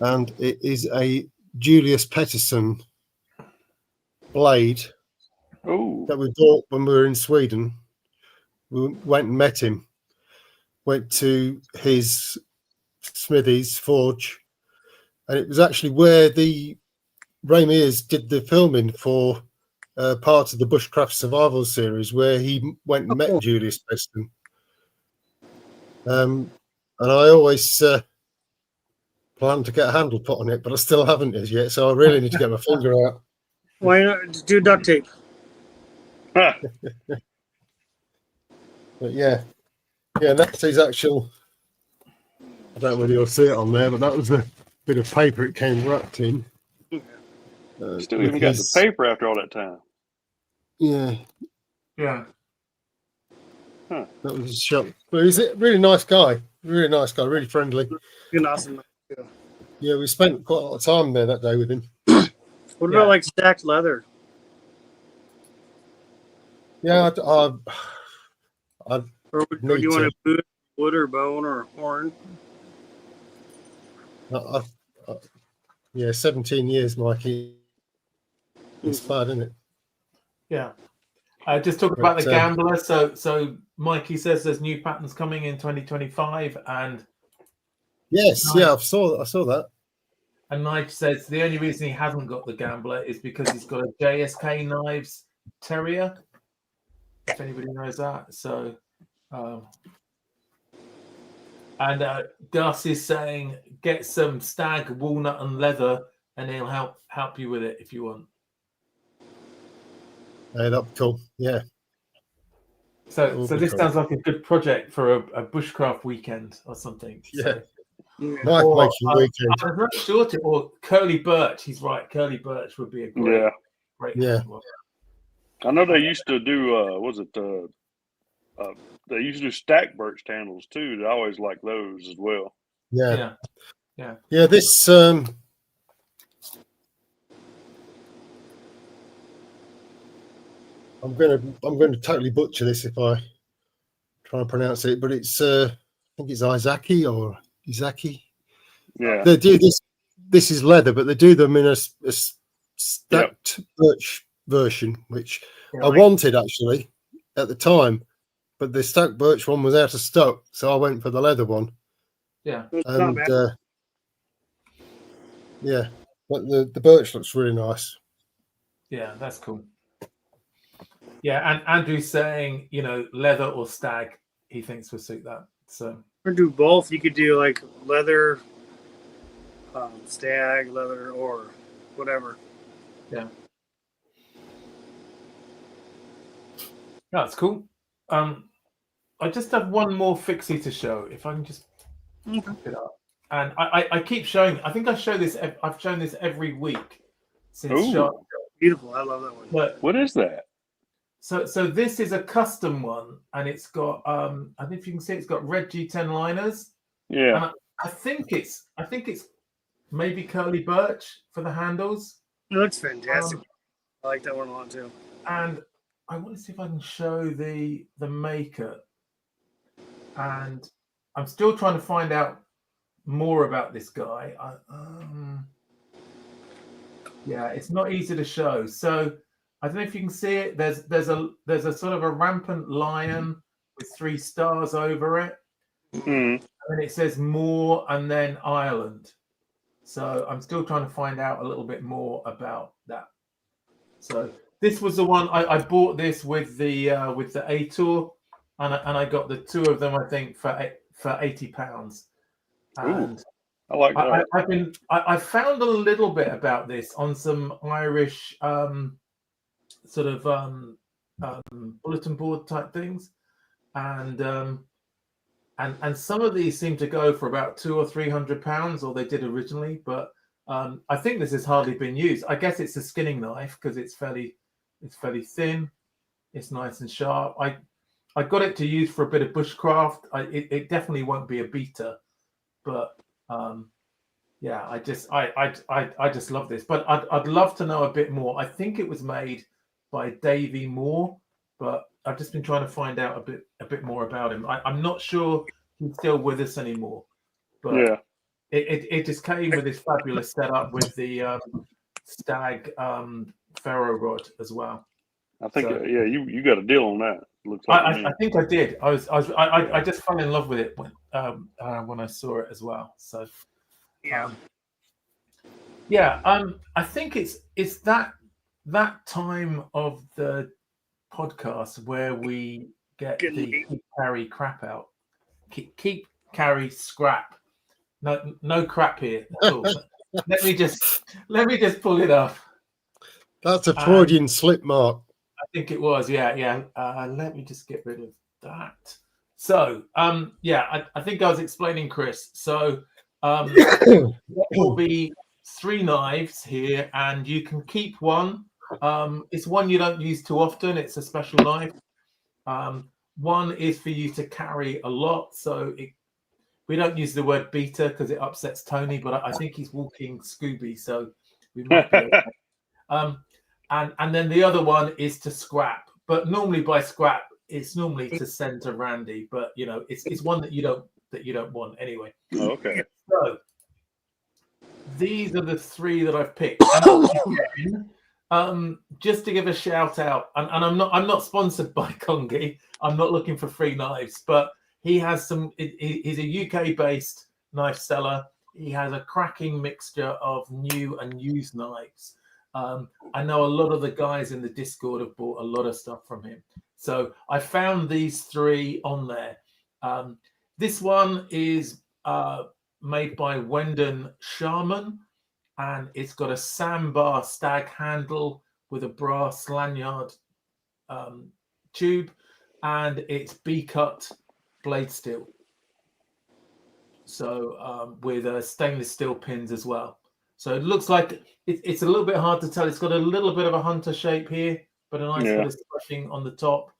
and it is a Julius Pettersson blade that we bought when we were in Sweden. We went and met him. Went to his Smithy's forge, and it was actually where the Ray Mears did the filming for part of the Bushcraft Survival series, where he went and met Julius Pettersson. And I always planned to get a handle put on it, but I still haven't as yet, so I really need to get my finger out. Why not just do duct tape? But yeah, that's his actual. I don't know whether you'll see it on there, but that was a bit of paper it came wrapped in. Still even got the paper after all that time. Yeah. Huh. That was a shock. But he's a really nice guy. Really friendly. An awesome. Yeah, we spent quite a lot of time there that day with him. What about like stacked leather? Yeah, Or do you want to boot wood or bone or horn? Yeah, 17 years, Mikey. It's bad, isn't it? Yeah. Just talking about the Gambler. So Mikey says there's new patterns coming in 2025, and yes, I saw that. And Nige says the only reason he hasn't got the Gambler is because he's got a JSK Knives Terrier. If anybody knows that, so. And Gus is saying get some stag walnut and leather, and he'll help you with it if you want. Hey, that'd be cool. Yeah. So this sounds like a good project for a bushcraft weekend or something. Yeah. So. Knife making weekend. I'm not sure or curly birch. He's right. Curly birch would be a great one. I know they used to do they used to do stack birch handles too. I always like those as well. Yeah. Yeah. This I'm going to totally butcher this if I try and pronounce it, but it's I think it's Izaki. Yeah. They do this. This is leather, but they do them in a stacked birch version, which I wanted actually at the time, but the stacked birch one was out of stock, so I went for the leather one. Yeah. And but the birch looks really nice. Yeah, that's cool. Yeah, and Andrew's saying, leather or stag, he thinks will suit that. So or do both. You could do like leather, stag, leather, or whatever. Yeah. That's cool. I just have one more fixie to show. If I can just pick it up. And I keep showing. I think I show this. I've shown this every week since shot. Beautiful. I love that one. But what is that? So this is a custom one, and it's got I don't know if you can see it's got red G10 liners. Yeah. And I think it's maybe curly birch for the handles. It looks fantastic. I like that one a lot too. And I want to see if I can show the maker. And I'm still trying to find out more about this guy. It's not easy to show. So I don't know if you can see it. There's a sort of a rampant lion with 3 stars over it. Mm. And it says more and then Ireland. So I'm still trying to find out a little bit more about that. So this was the one I bought this with the A Tour, and I got the 2 of them I think for £80. And ooh, I like that. I found a little bit about this on some Irish sort of bulletin board type things, and some of these seem to go for about £200 or £300, or they did originally. But I think this has hardly been used. I guess it's a skinning knife because it's fairly thin. It's nice and sharp. I got it to use for a bit of bushcraft. It definitely won't be a beater, but I just love this. But I'd love to know a bit more. I think it was made by Davey Moore, but I've just been trying to find out a bit more about him. I'm not sure he's still with us anymore, but it just came with this fabulous setup with the stag ferro rod as well. I think you got a deal on that. Looks like I think I did. I just fell in love with it when I saw it as well. So I think it's that time of the podcast where we get the keep carry crap out. Keep carry scrap. No crap here. let me just pull it up. That's a Freudian slip mark. I think it was, yeah. Let me just get rid of that. So, I think I was explaining, Chris. So, there will be 3 knives here, and you can keep one. It's one you don't use too often. It's a special knife. One is for you to carry a lot. So we don't use the word beater because it upsets Tony, but I think he's walking Scooby, so we might be okay. And then the other one is to scrap. But normally by scrap, it's normally to send to Randy. But it's one that you don't want anyway. Okay. So these are the 3 that I've picked. Just to give a shout out, and I'm not sponsored by Kongi. I'm not looking for free knives, but he has some. He's a UK-based knife seller. He has a cracking mixture of new and used knives. I know a lot of the guys in the Discord have bought a lot of stuff from him. So I found these 3 on there. This one is made by Wendon Sharman, and it's got a sandbar stag handle with a brass lanyard tube. and it's B-cut blade steel. So with stainless steel pins as well. So it looks like it's a little bit hard to tell. It's got a little bit of a hunter shape here, but a nice bit of squashing on the top.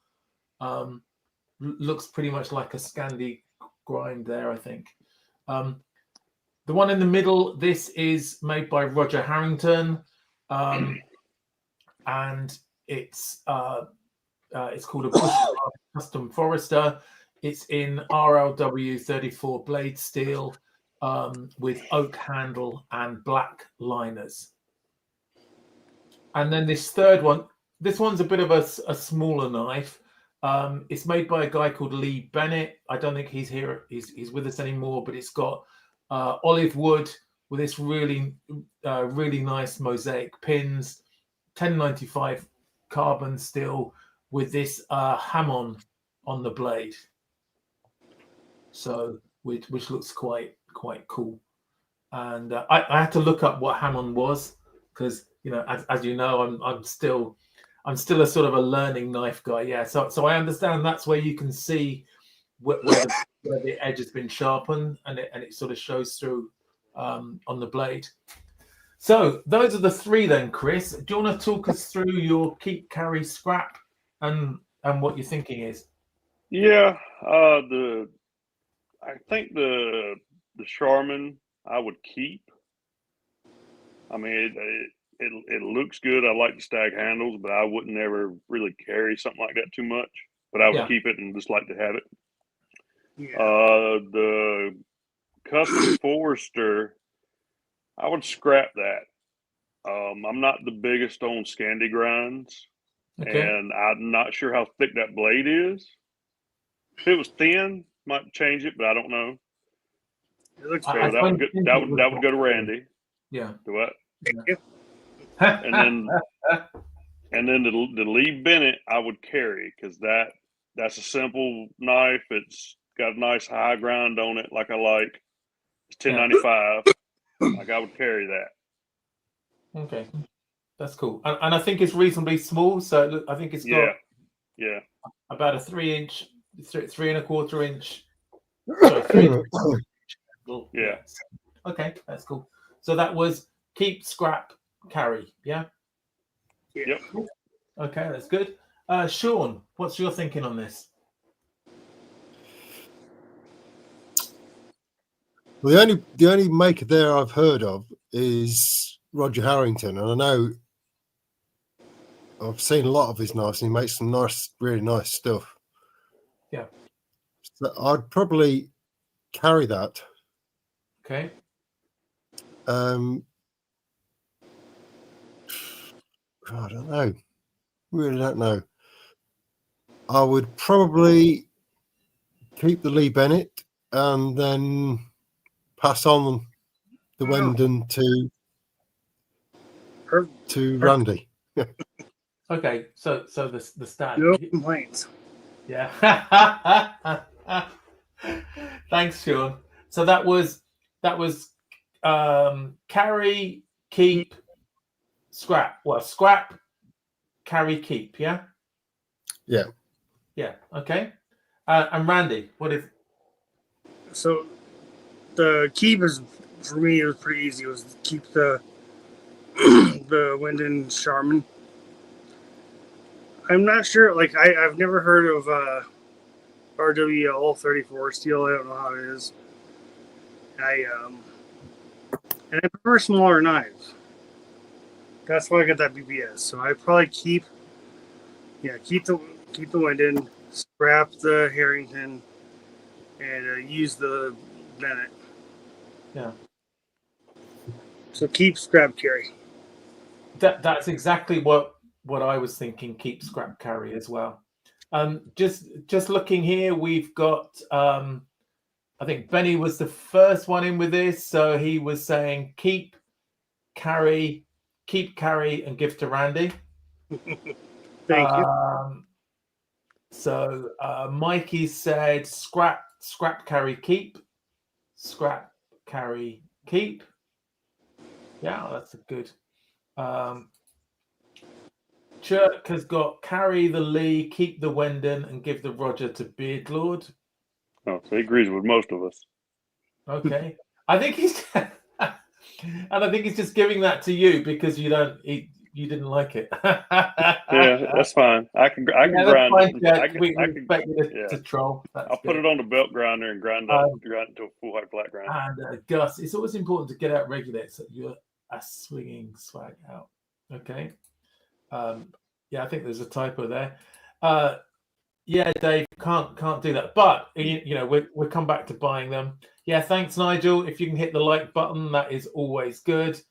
Looks pretty much like a Scandi grind there, I think. The one in the middle, this is made by Roger Harrington, and it's called a Bushcraft Custom Forester. It's in RLW 34 blade steel with oak handle and black liners. And then this third one, this one's a bit of a smaller knife. It's made by a guy called Lee Bennett. I don't think he's here. He's with us anymore, but it's got olive wood with this really nice mosaic pins, 1095 carbon steel with this Hammond on the blade. So which looks quite cool. And I had to look up what Hammond was because as you know, I'm still a sort of a learning knife guy. Yeah, so I understand that's where you can see where the edge has been sharpened and it sort of shows through on the blade. So those are the three then, Chris. Do you want to talk us through your keep, carry, scrap and what your thinking is? Yeah, I think the Charmin I would keep. I mean, it looks good. I like the stag handles, but I wouldn't ever really carry something like that too much. But I would keep it and just like to have it. Yeah. The Custom Forester, I would scrap that. I'm not the biggest on Scandi grinds, and I'm not sure how thick that blade is. If it was thin, might change it, but I don't know. It looks so that would go to Randy. Yeah. Do what? Yeah. And then the Lee Bennett I would carry because that's a simple knife. It's got a nice high grind on it, like I like. It's 1095. Like I would carry that. Okay, that's cool. And I think it's reasonably small. So I think it's got about a 3-inch, 3.25 inch. Sorry, 3 inch. Yeah. Okay, that's cool. So that was keep, scrap, carry. Yeah. Yep. Okay, that's good. Sean, what's your thinking on this? Well, the only maker there I've heard of is Roger Harrington, and I know I've seen a lot of his knives, and he makes some nice, really nice stuff. Yeah. So I'd probably carry that. Okay. I don't know. Really don't know. I would probably keep the Lee Bennett and then pass on the Wendon to Randy. Okay, so the stag. No complaints. Yeah. Thanks, Sean. So that was carry, keep, scrap. Well, scrap, carry, keep. Yeah. Yeah. Yeah. Okay. And Randy, what is? So the keep is for me. It was pretty easy. It was to keep the Wendon Charmin. I'm not sure. Like I've never heard of RWL 34 steel. I don't know how it is. And I prefer smaller knives. That's why I got that BBS. So I probably keep the Wendon, scrap the Harrington, and use the Bennett. Yeah. So keep, scrap, carry. That's exactly what I was thinking. Keep, scrap, carry as well. Just looking here, we've got. I think Benny was the first one in with this, so he was saying keep, carry, and give to Randy. Thank you. So Mikey said scrap, carry, keep, scrap, carry, keep. Yeah, that's a good. Chirk has got carry the Lee, keep the Wendon, and give the Roger to BadeLord. Oh, so he agrees with most of us. Okay, I think he's, and I think he's just giving that to you because you didn't like it. Yeah, that's fine. I can grind fine, it. Jack. I can expect you yeah. to troll. I'll put it on the belt grinder and grind it to a full height flat grind. And Gus, it's always important to get out regular so you're a swinging swag out. Okay. Yeah, I think there's a typo there. Yeah, Dave, can't do that. But you know, we'll come back to buying them. Yeah, thanks, Nigel. If you can hit the like button, that is always good.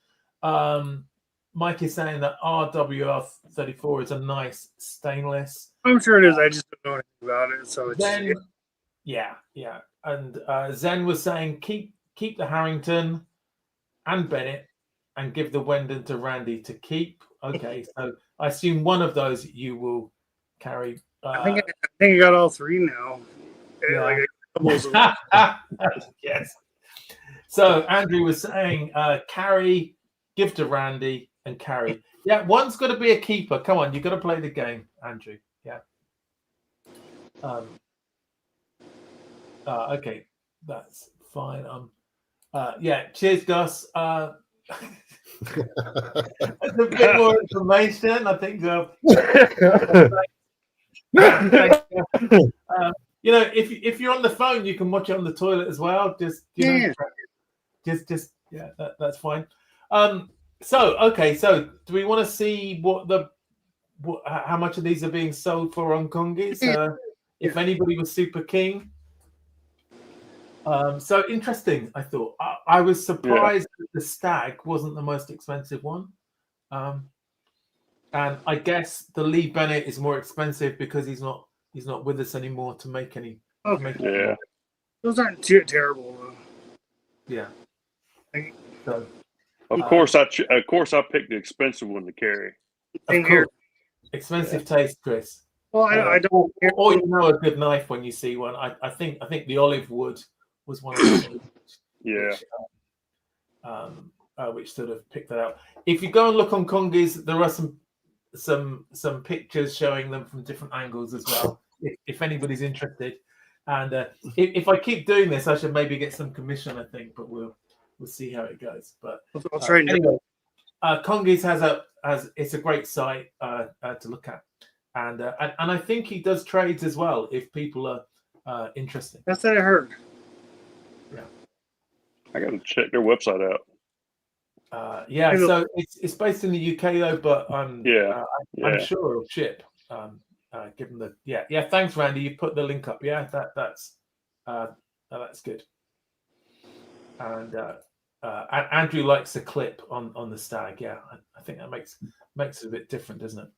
Mike is saying that RWR34 is a nice stainless. I'm sure it is. I just don't know anything about it. So it's Zen, yeah. And Zen was saying keep the Harrington and Bennett and give the Wendon to Randy to keep. Okay, so I assume one of those you will carry. I think I got all three now. Yeah. Like Yes. So Andrew was saying carry, give to Randy, and carry. Yeah, one's got to be a keeper. Come on, you've got to play the game, Andrew. Yeah. Okay, that's fine. Yeah, cheers, Gus. That's a bit more information, I think. You know, if you're on the phone, you can watch it on the toilet as well. Just that's fine. So do we want to see how much of these are being sold for on Congies? If anybody was super keen. So interesting, I thought. I was surprised that the Stag wasn't the most expensive one. And I guess the Lee Bennett is more expensive because he's not with us anymore to make any. Yeah. Those aren't too terrible though. Yeah. So, of course I picked the expensive one to carry. Of course. Expensive taste, Chris. Well, I don't. Or you know a good knife when you see one. I think the olive wood was one of the which sort of picked that out. If you go and look on Congies, there are some pictures showing them from different angles as well. If anybody's interested, and if I keep doing this, I should maybe get some commission. I think, but we'll see how it goes. But I'll try anyway, Congies has it's a great site to look at, and I think he does trades as well if people are interested. That's what I heard. Yeah, I got to check their website out. So it's based in the UK though, but I'm sure it'll ship. Given the thanks, Randy. You put the link up. Yeah, that's good. And Andrew likes a clip on the Stag. Yeah, I think that makes it a bit different, doesn't it?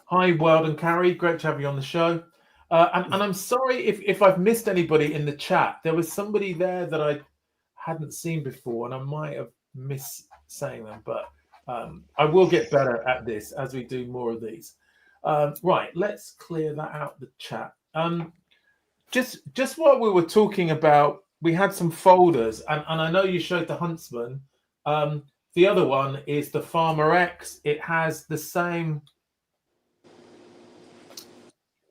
Hi, Weldon Carey. Great to have you on the show. And I'm sorry if I've missed anybody in the chat. There was somebody there that I hadn't seen before, and I might have missed saying them, but I will get better at this as we do more of these. Right, let's clear that out the chat. Just while we were talking about, we had some folders, and I know you showed the Huntsman. The other one is the Farmer X. It has the same.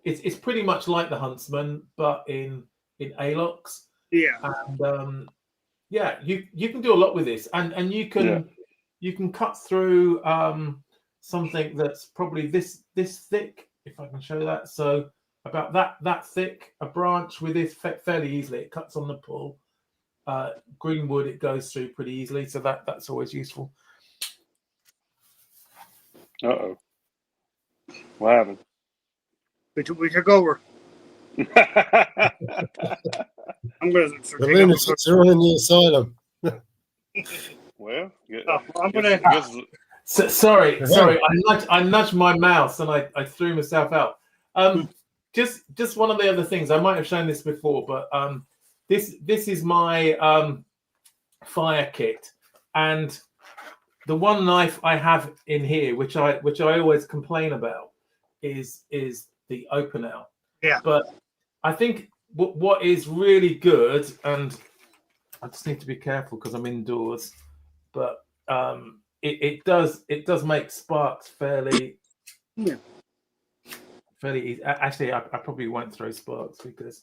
It's pretty much like the Huntsman, but in ALOX. Yeah. And you can do a lot with this, and you can cut through something that's probably this thick, if I can show that. So about that thick, a branch with this fairly easily. It cuts on the pull. Greenwood, it goes through pretty easily, so that's always useful. Uh-oh. What happened? We took over. I'm going to. The lunatics are in the asylum. Well, I'm going to. Sorry. I nudged my mouse and I threw myself out. Just one of the other things. I might have shown this before, but this is my fire kit, and the one knife I have in here, which I always complain about, is the Open-L. Yeah. But I think what is really good, and I just need to be careful because I'm indoors, but it does make sparks fairly fairly easy. Actually, I probably won't throw sparks because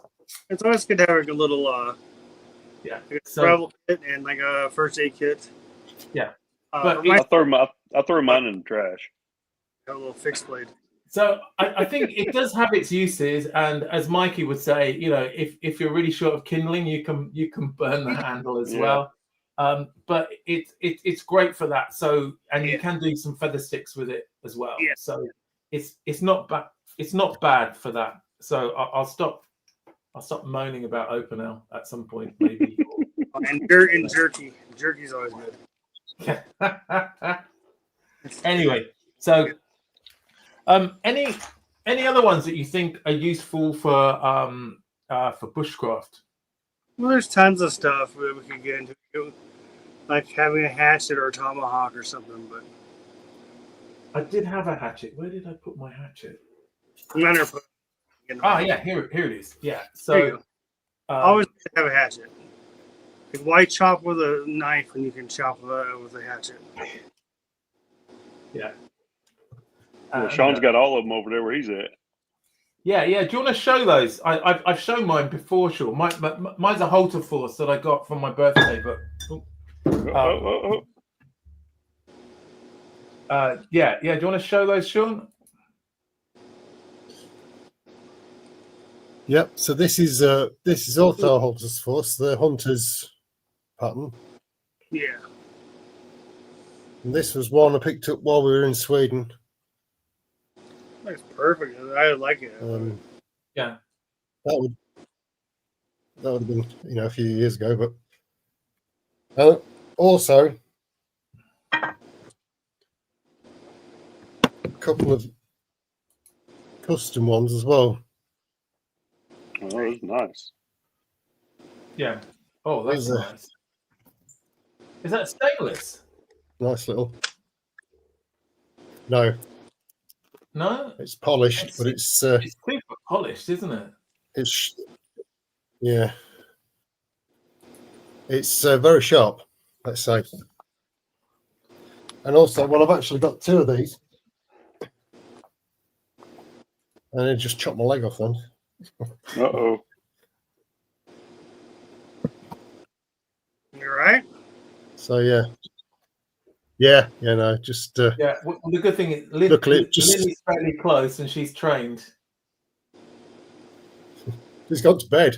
it's always good to have like a little yeah. like a So travel kit and like a first aid kit. yeah, But but I throw mine in the trash. a little fixed blade. so I think it does have its uses, and as Mikey would say, you know, if you're really short of kindling, you can burn the handle as well. But it's great for that. So and you can do some feather sticks with it as well. Yeah. So it's not bad. It's not bad for that. So I'll stop moaning about open L at some point maybe. And jerky. Jerky's always good. Anyway, so any other ones that you think are useful for bushcraft? Well, there's tons of stuff that we could get into, like having a hatchet or a tomahawk or something. But I did have a hatchet. Where did I put my hatchet? I'm not gonna put. Yeah, here it is. Yeah, There you so go. Always have a hatchet. Like, why chop with a knife when you can chop with a hatchet? Yeah. Well, Sean's got all of them over there where he's at. Yeah. Do you want to show those? I've shown mine before, Sean. Mine's a halter force that I got from my birthday, but yeah. Do you want to show those, Sean? Yep. So this is also a halter's force, the hunter's pattern. Yeah. And this was one I picked up while we were in Sweden. That's perfect. I like it. Yeah. That would have been, a few years ago, but also a couple of custom ones as well. Oh, that's nice. Yeah. Oh, that's nice. Is that stainless? Nice little. No, it's polished, but it's super polished, isn't it? it's very sharp, let's say. And also, well, I've actually got two of these, and I just chopped my leg off then. Uh-oh. You right? So no, just yeah. Well, the good thing is, Lily's fairly close, and she's trained. He's gone to bed.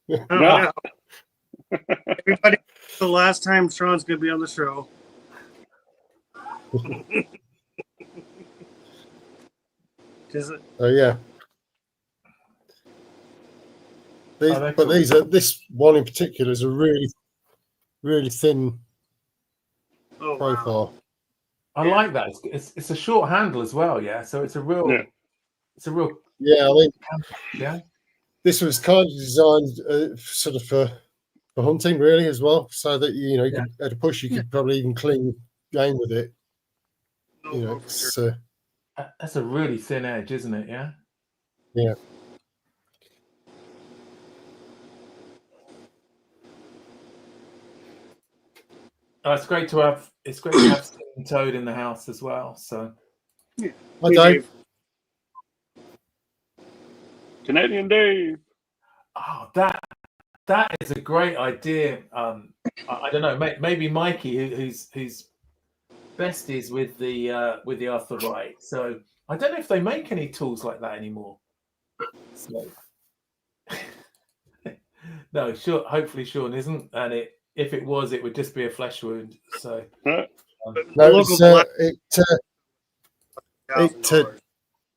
No. Everybody, the last time Sean's gonna be on the show. Oh yeah. This one in particular is a really, really thin profile. Wow. I like that. It's a short handle as well. Yeah, so it's a real. Yeah, I mean, yeah. This was kind of designed sort of for hunting, really, as well, so that you could, at a push, you could probably even clean game with it. That's a really thin edge, isn't it? Yeah. Yeah. It's great to have. It's great to have Toad in the house as well. So. Yeah. Dave. Canadian Dave. Oh, that is a great idea. I don't know. Maybe Mikey, who's besties with the Arthur Wright. So I don't know if they make any tools like that anymore. So, no, sure. Hopefully, Sean isn't, and if it was, it would just be a flesh wound. So no, it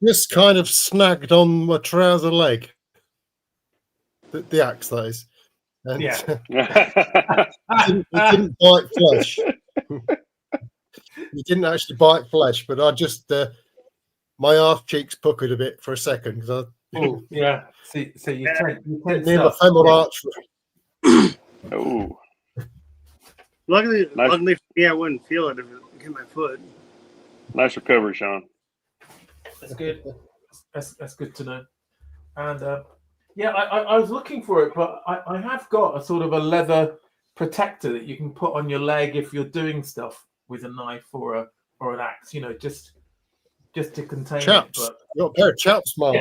just kind of snagged on my trouser leg. The axe, that is. And yeah, it didn't bite flesh. It didn't actually bite flesh, but I just my half cheeks puckered a bit for a second because oh yeah. See, you near the femoral artery. Oh. Luckily, I wouldn't feel it if it hit my foot. Nice recovery, Sean. That's good. That's good to know. And I was looking for it, but I have got a sort of a leather protector that you can put on your leg if you're doing stuff with a knife or an axe, just to contain Chaps. it. But You got a pair of chaps, Mark.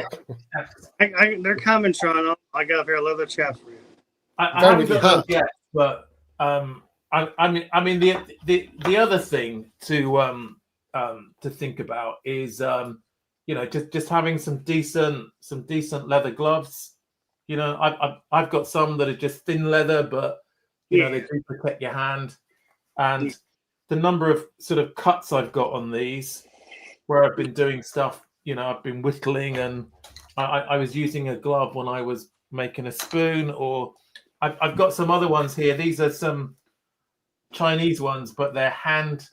Yeah. They're coming, Sean. I got a pair of leather chaps for you. I Go haven't with your got those hat. yet, but I mean the other thing to think about is just having some decent leather gloves. I've got some that are just thin leather, but they do protect your hand. And the number of sort of cuts I've got on these, where I've been doing stuff, I've been whittling, and I was using a glove when I was making a spoon, or I've got some other ones here. These are some Chinese ones, but they're hand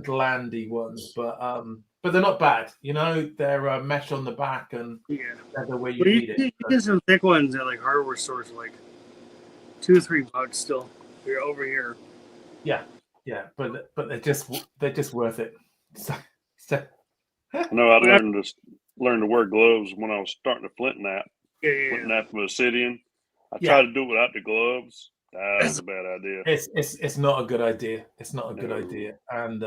landy ones, but they're not bad. They're mesh on the back, and they're the way you need it. You get some thick ones at like hardware stores, like $2 or $3 still. You're over here. Yeah, but they're just worth it. So. No, I learned to wear gloves when I was starting to flint nap. Yeah. Flint nap from Obsidian. I tried to do it without the gloves. That was a bad idea. It's not a good idea. It's not a good idea. And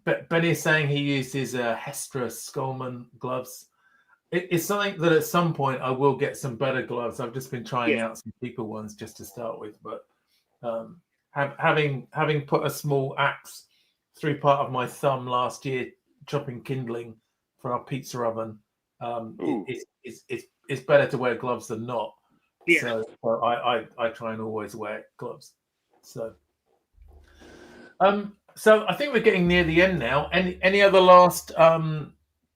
but Benny is saying he used his Hestra Skullman gloves. It's something that at some point I will get some better gloves. I've just been trying out some cheaper ones just to start with, but having put a small axe through part of my thumb last year chopping kindling for our pizza oven, it's better to wear gloves than not. So I try and always wear gloves. So I think we're getting near the end now. Any other last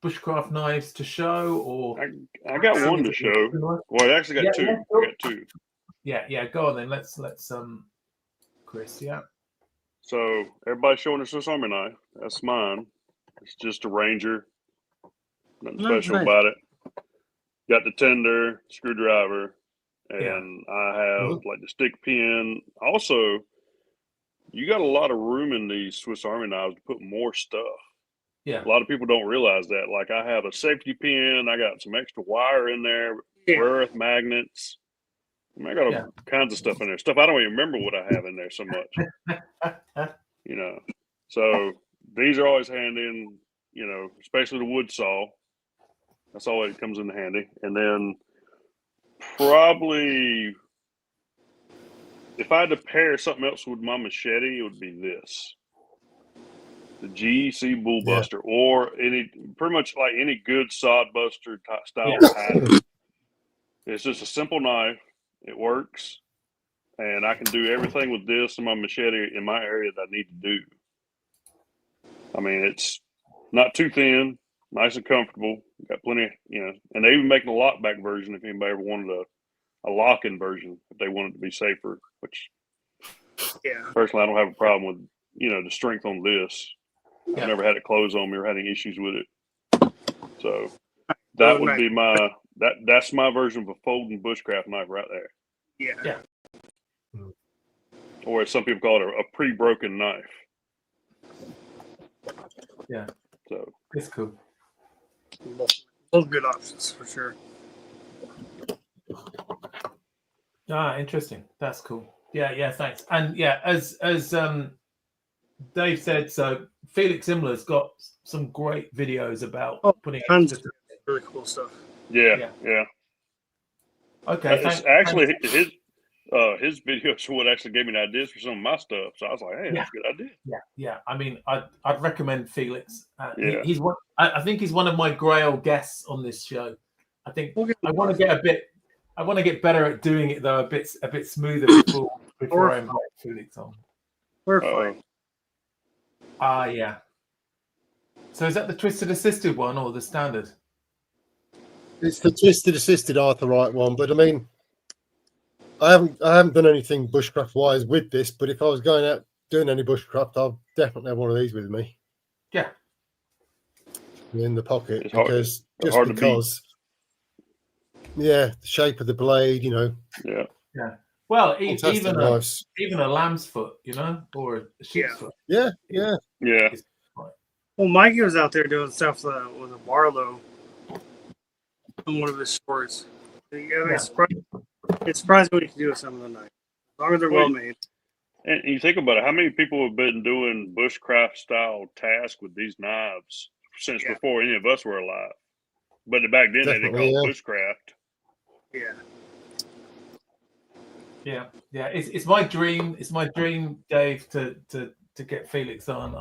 bushcraft knives to show? Or I got one to show. Well, I actually got two. I got two. Yeah. Go on then. Let's Chris. Yeah. So everybody's showing a Swiss Army knife. That's mine. It's just a Ranger. Nothing special about it. Got the tender, screwdriver, and I have like the stick pin. Also, you got a lot of room in these Swiss Army knives to put more stuff. Yeah. A lot of people don't realize that. Like I have a safety pin. I got some extra wire in there, rare earth magnets. I got all kinds of stuff in there. Stuff I don't even remember what I have in there so much. So these are always handy, and especially the wood saw. That's always comes in handy. And then probably if I had to pair something else with my machete, it would be this. The GEC Bullbuster, or pretty much like any good sod buster style pattern. It's just a simple knife. It works. And I can do everything with this and my machete in my area that I need to do. I mean, it's not too thin, nice and comfortable. Got plenty, and they even making a lockback version if anybody ever wanted a lock-in version if they wanted to be safer, which personally I don't have a problem with, the strength on this. I've never had it close on me or had any issues with it. So that would be that's my version of a folding bushcraft knife right there. Yeah. Or as some people call it, a pre-broken knife. Yeah. So it's cool. Both good options for sure. Interesting. That's cool. Yeah, thanks. And as Dave said, so Felix Imler's got some great videos about putting tons of really cool stuff. Yeah. Okay. It's actually his videos are what actually gave me the ideas for some of my stuff. So I was like, hey, that's a good idea. Yeah. I mean, I'd recommend Felix. He's one. I think he's one of my grail guests on this show. I think I want to get better at doing it though, a bit smoother before I invite Felix on. We're fine. Yeah. So is that the twisted assisted one or the standard? It's the twisted assisted Arthurite one, but I mean, I haven't done anything bushcraft wise with this, but if I was going out doing any bushcraft, I'll definitely have one of these with me. Yeah. In the pocket, it's because the shape of the blade, Yeah. Well, even a lamb's foot, or a sheep's foot. Yeah. Well, Mikey was out there doing stuff with a Barlow on one of his shorts. It's surprising what you can do with some of the knives, as long as they're well made. And you think about it, how many people have been doing bushcraft style tasks with these knives since before any of us were alive? But back then they didn't call it bushcraft. Yeah. Yeah. It's my dream. It's my dream, Dave, to get Felix on.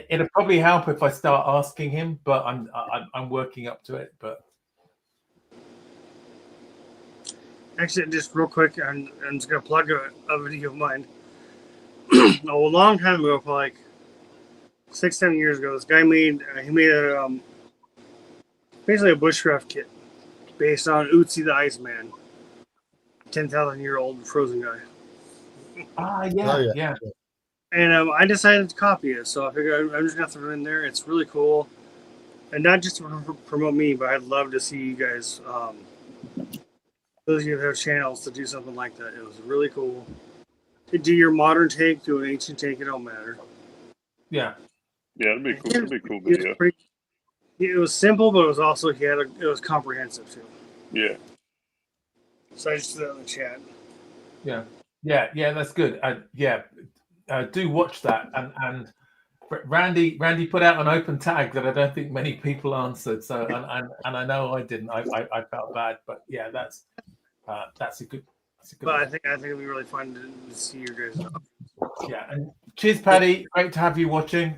It'll probably help if I start asking him, but I'm working up to it. But actually, just real quick, I'm just gonna plug a video of mine. A long time ago, for like 6-7 years ago, this guy made a basically a bushcraft kit based on Ötzi the Iceman, 10,000-year-old frozen guy. Yeah. And I decided to copy it, so I figured I'm just gonna throw it in there. It's really cool, and not just to promote me, but I'd love to see you guys, those of you who have channels, to do something like that. It was really cool. To do your modern take, do an ancient take, it don't matter. Yeah, it'd be cool. It'd be a cool video. It was simple, but it was also it was comprehensive too. Yeah. So I just threw that in the chat. Yeah. That's good. Do watch that. And Randy put out an open tag that I don't think many people answered. So and I know I didn't. I felt bad, but yeah, that's a good. But I think it'll be really fun to see you guys. Yeah, and cheers, Paddy. Great to have you watching.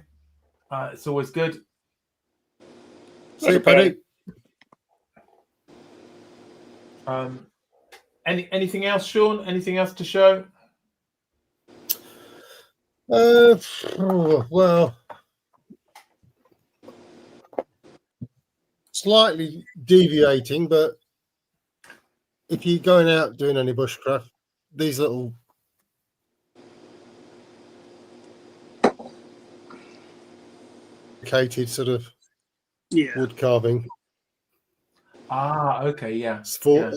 It's always good. See you, Paddy. Anything else, Sean? Anything else to show? Well, slightly deviating, but if you're going out doing any bushcraft, these little sort of wood carving. Okay, yeah. It's for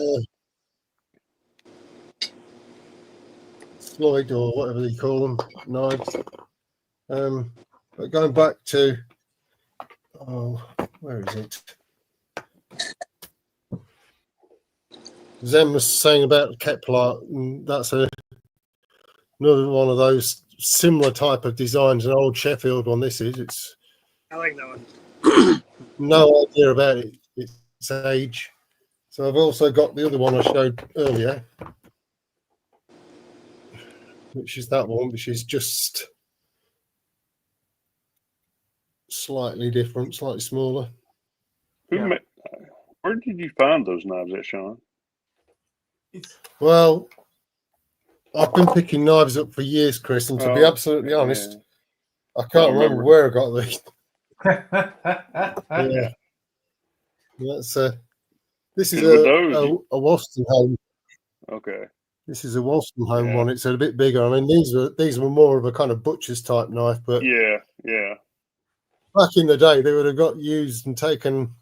Floyd or whatever they call them, knives. But going back to, where is it? Zen was saying about Kepler, and that's another one of those similar type of designs. An old Sheffield one. This is. It's. I like that one. No idea about its age. So I've also got the other one I showed earlier, which is that one, which is just slightly different, slightly smaller. Where did you find those knives at, Sean? Well, I've been picking knives up for years, Chris, and to be absolutely honest, I can't remember where I got these. Yeah. That's this is a Wolstenholme. Okay. This is a Wolstenholme one. It's a bit bigger. I mean, these were more of a kind of butcher's type knife, but yeah. Back in the day, they would have got used and taken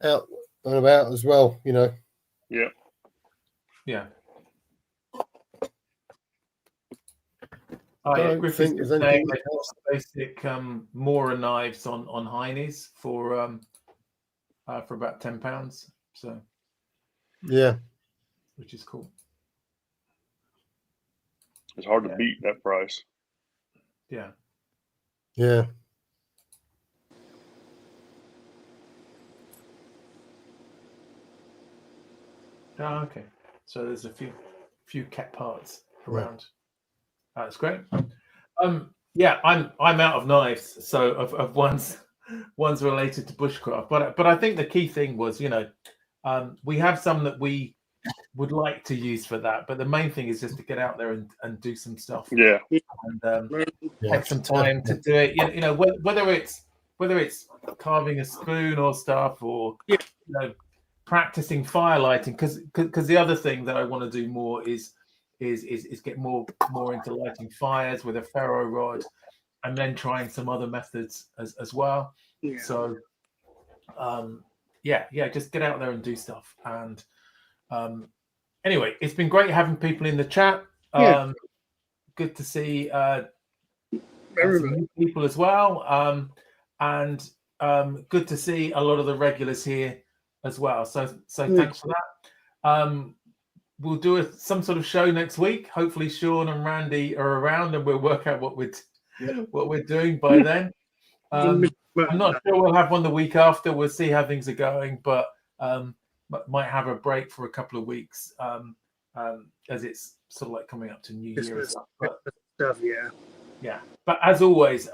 out and about as well, you know. Yeah. Yeah. Griffiths is saying basic Mora knives on Heine's for about £10. So yeah, which is cool. It's hard to beat that price. Yeah. Yeah. Oh, okay. So there's a few cat parts around. That's great. Yeah, I'm out of knives, so of ones related to bushcraft. But I think the key thing was, you know, we have some that we would like to use for that, but the main thing is just to get out there and do some stuff. Yeah. And take some time to do it. You know, whether it's carving a spoon or stuff, or you know, practicing fire lighting, because the other thing that I want to do more is get more into lighting fires with a ferro rod, and then trying some other methods as well. Yeah. So just get out there and do stuff. And anyway, it's been great having people in the chat. Good to see some people as well, and good to see a lot of the regulars here as well. So thanks for that. we'll do some sort of show next week. Hopefully, Sean and Randy are around, and we'll work out what we're doing by then. I'm not sure we'll have one the week after. We'll see how things are going, but might have a break for a couple of weeks as it's sort of like coming up to New Year and stuff. But, stuff, yeah. But as always,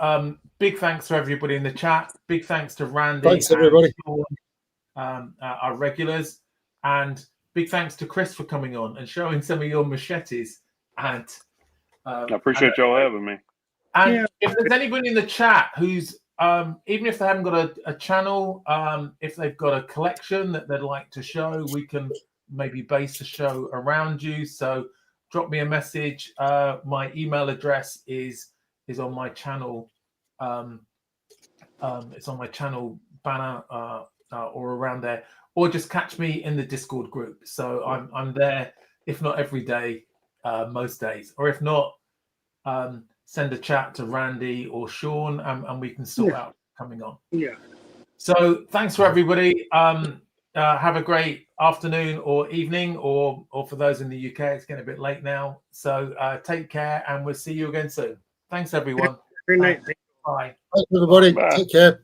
big thanks to everybody in the chat. Big thanks to Randy. Thanks, everybody. And Sean, our regulars, and big thanks to Chris for coming on and showing some of your machetes. And I appreciate y'all having me. And if there's anybody in the chat who's even if they haven't got a channel, if they've got a collection that they'd like to show, we can maybe base the show around you. So drop me a message. My email address is on my channel. It's on my channel banner or around there, or just catch me in the Discord group. So I'm there, if not every day, most days, or if not, send a chat to Randy or Sean, and we can sort out coming on. Yeah. So thanks for everybody. Have a great afternoon or evening, or for those in the UK, it's getting a bit late now. So take care, and we'll see you again soon. Thanks, everyone. Good night. Bye. Thanks, everybody. Bye. Take care.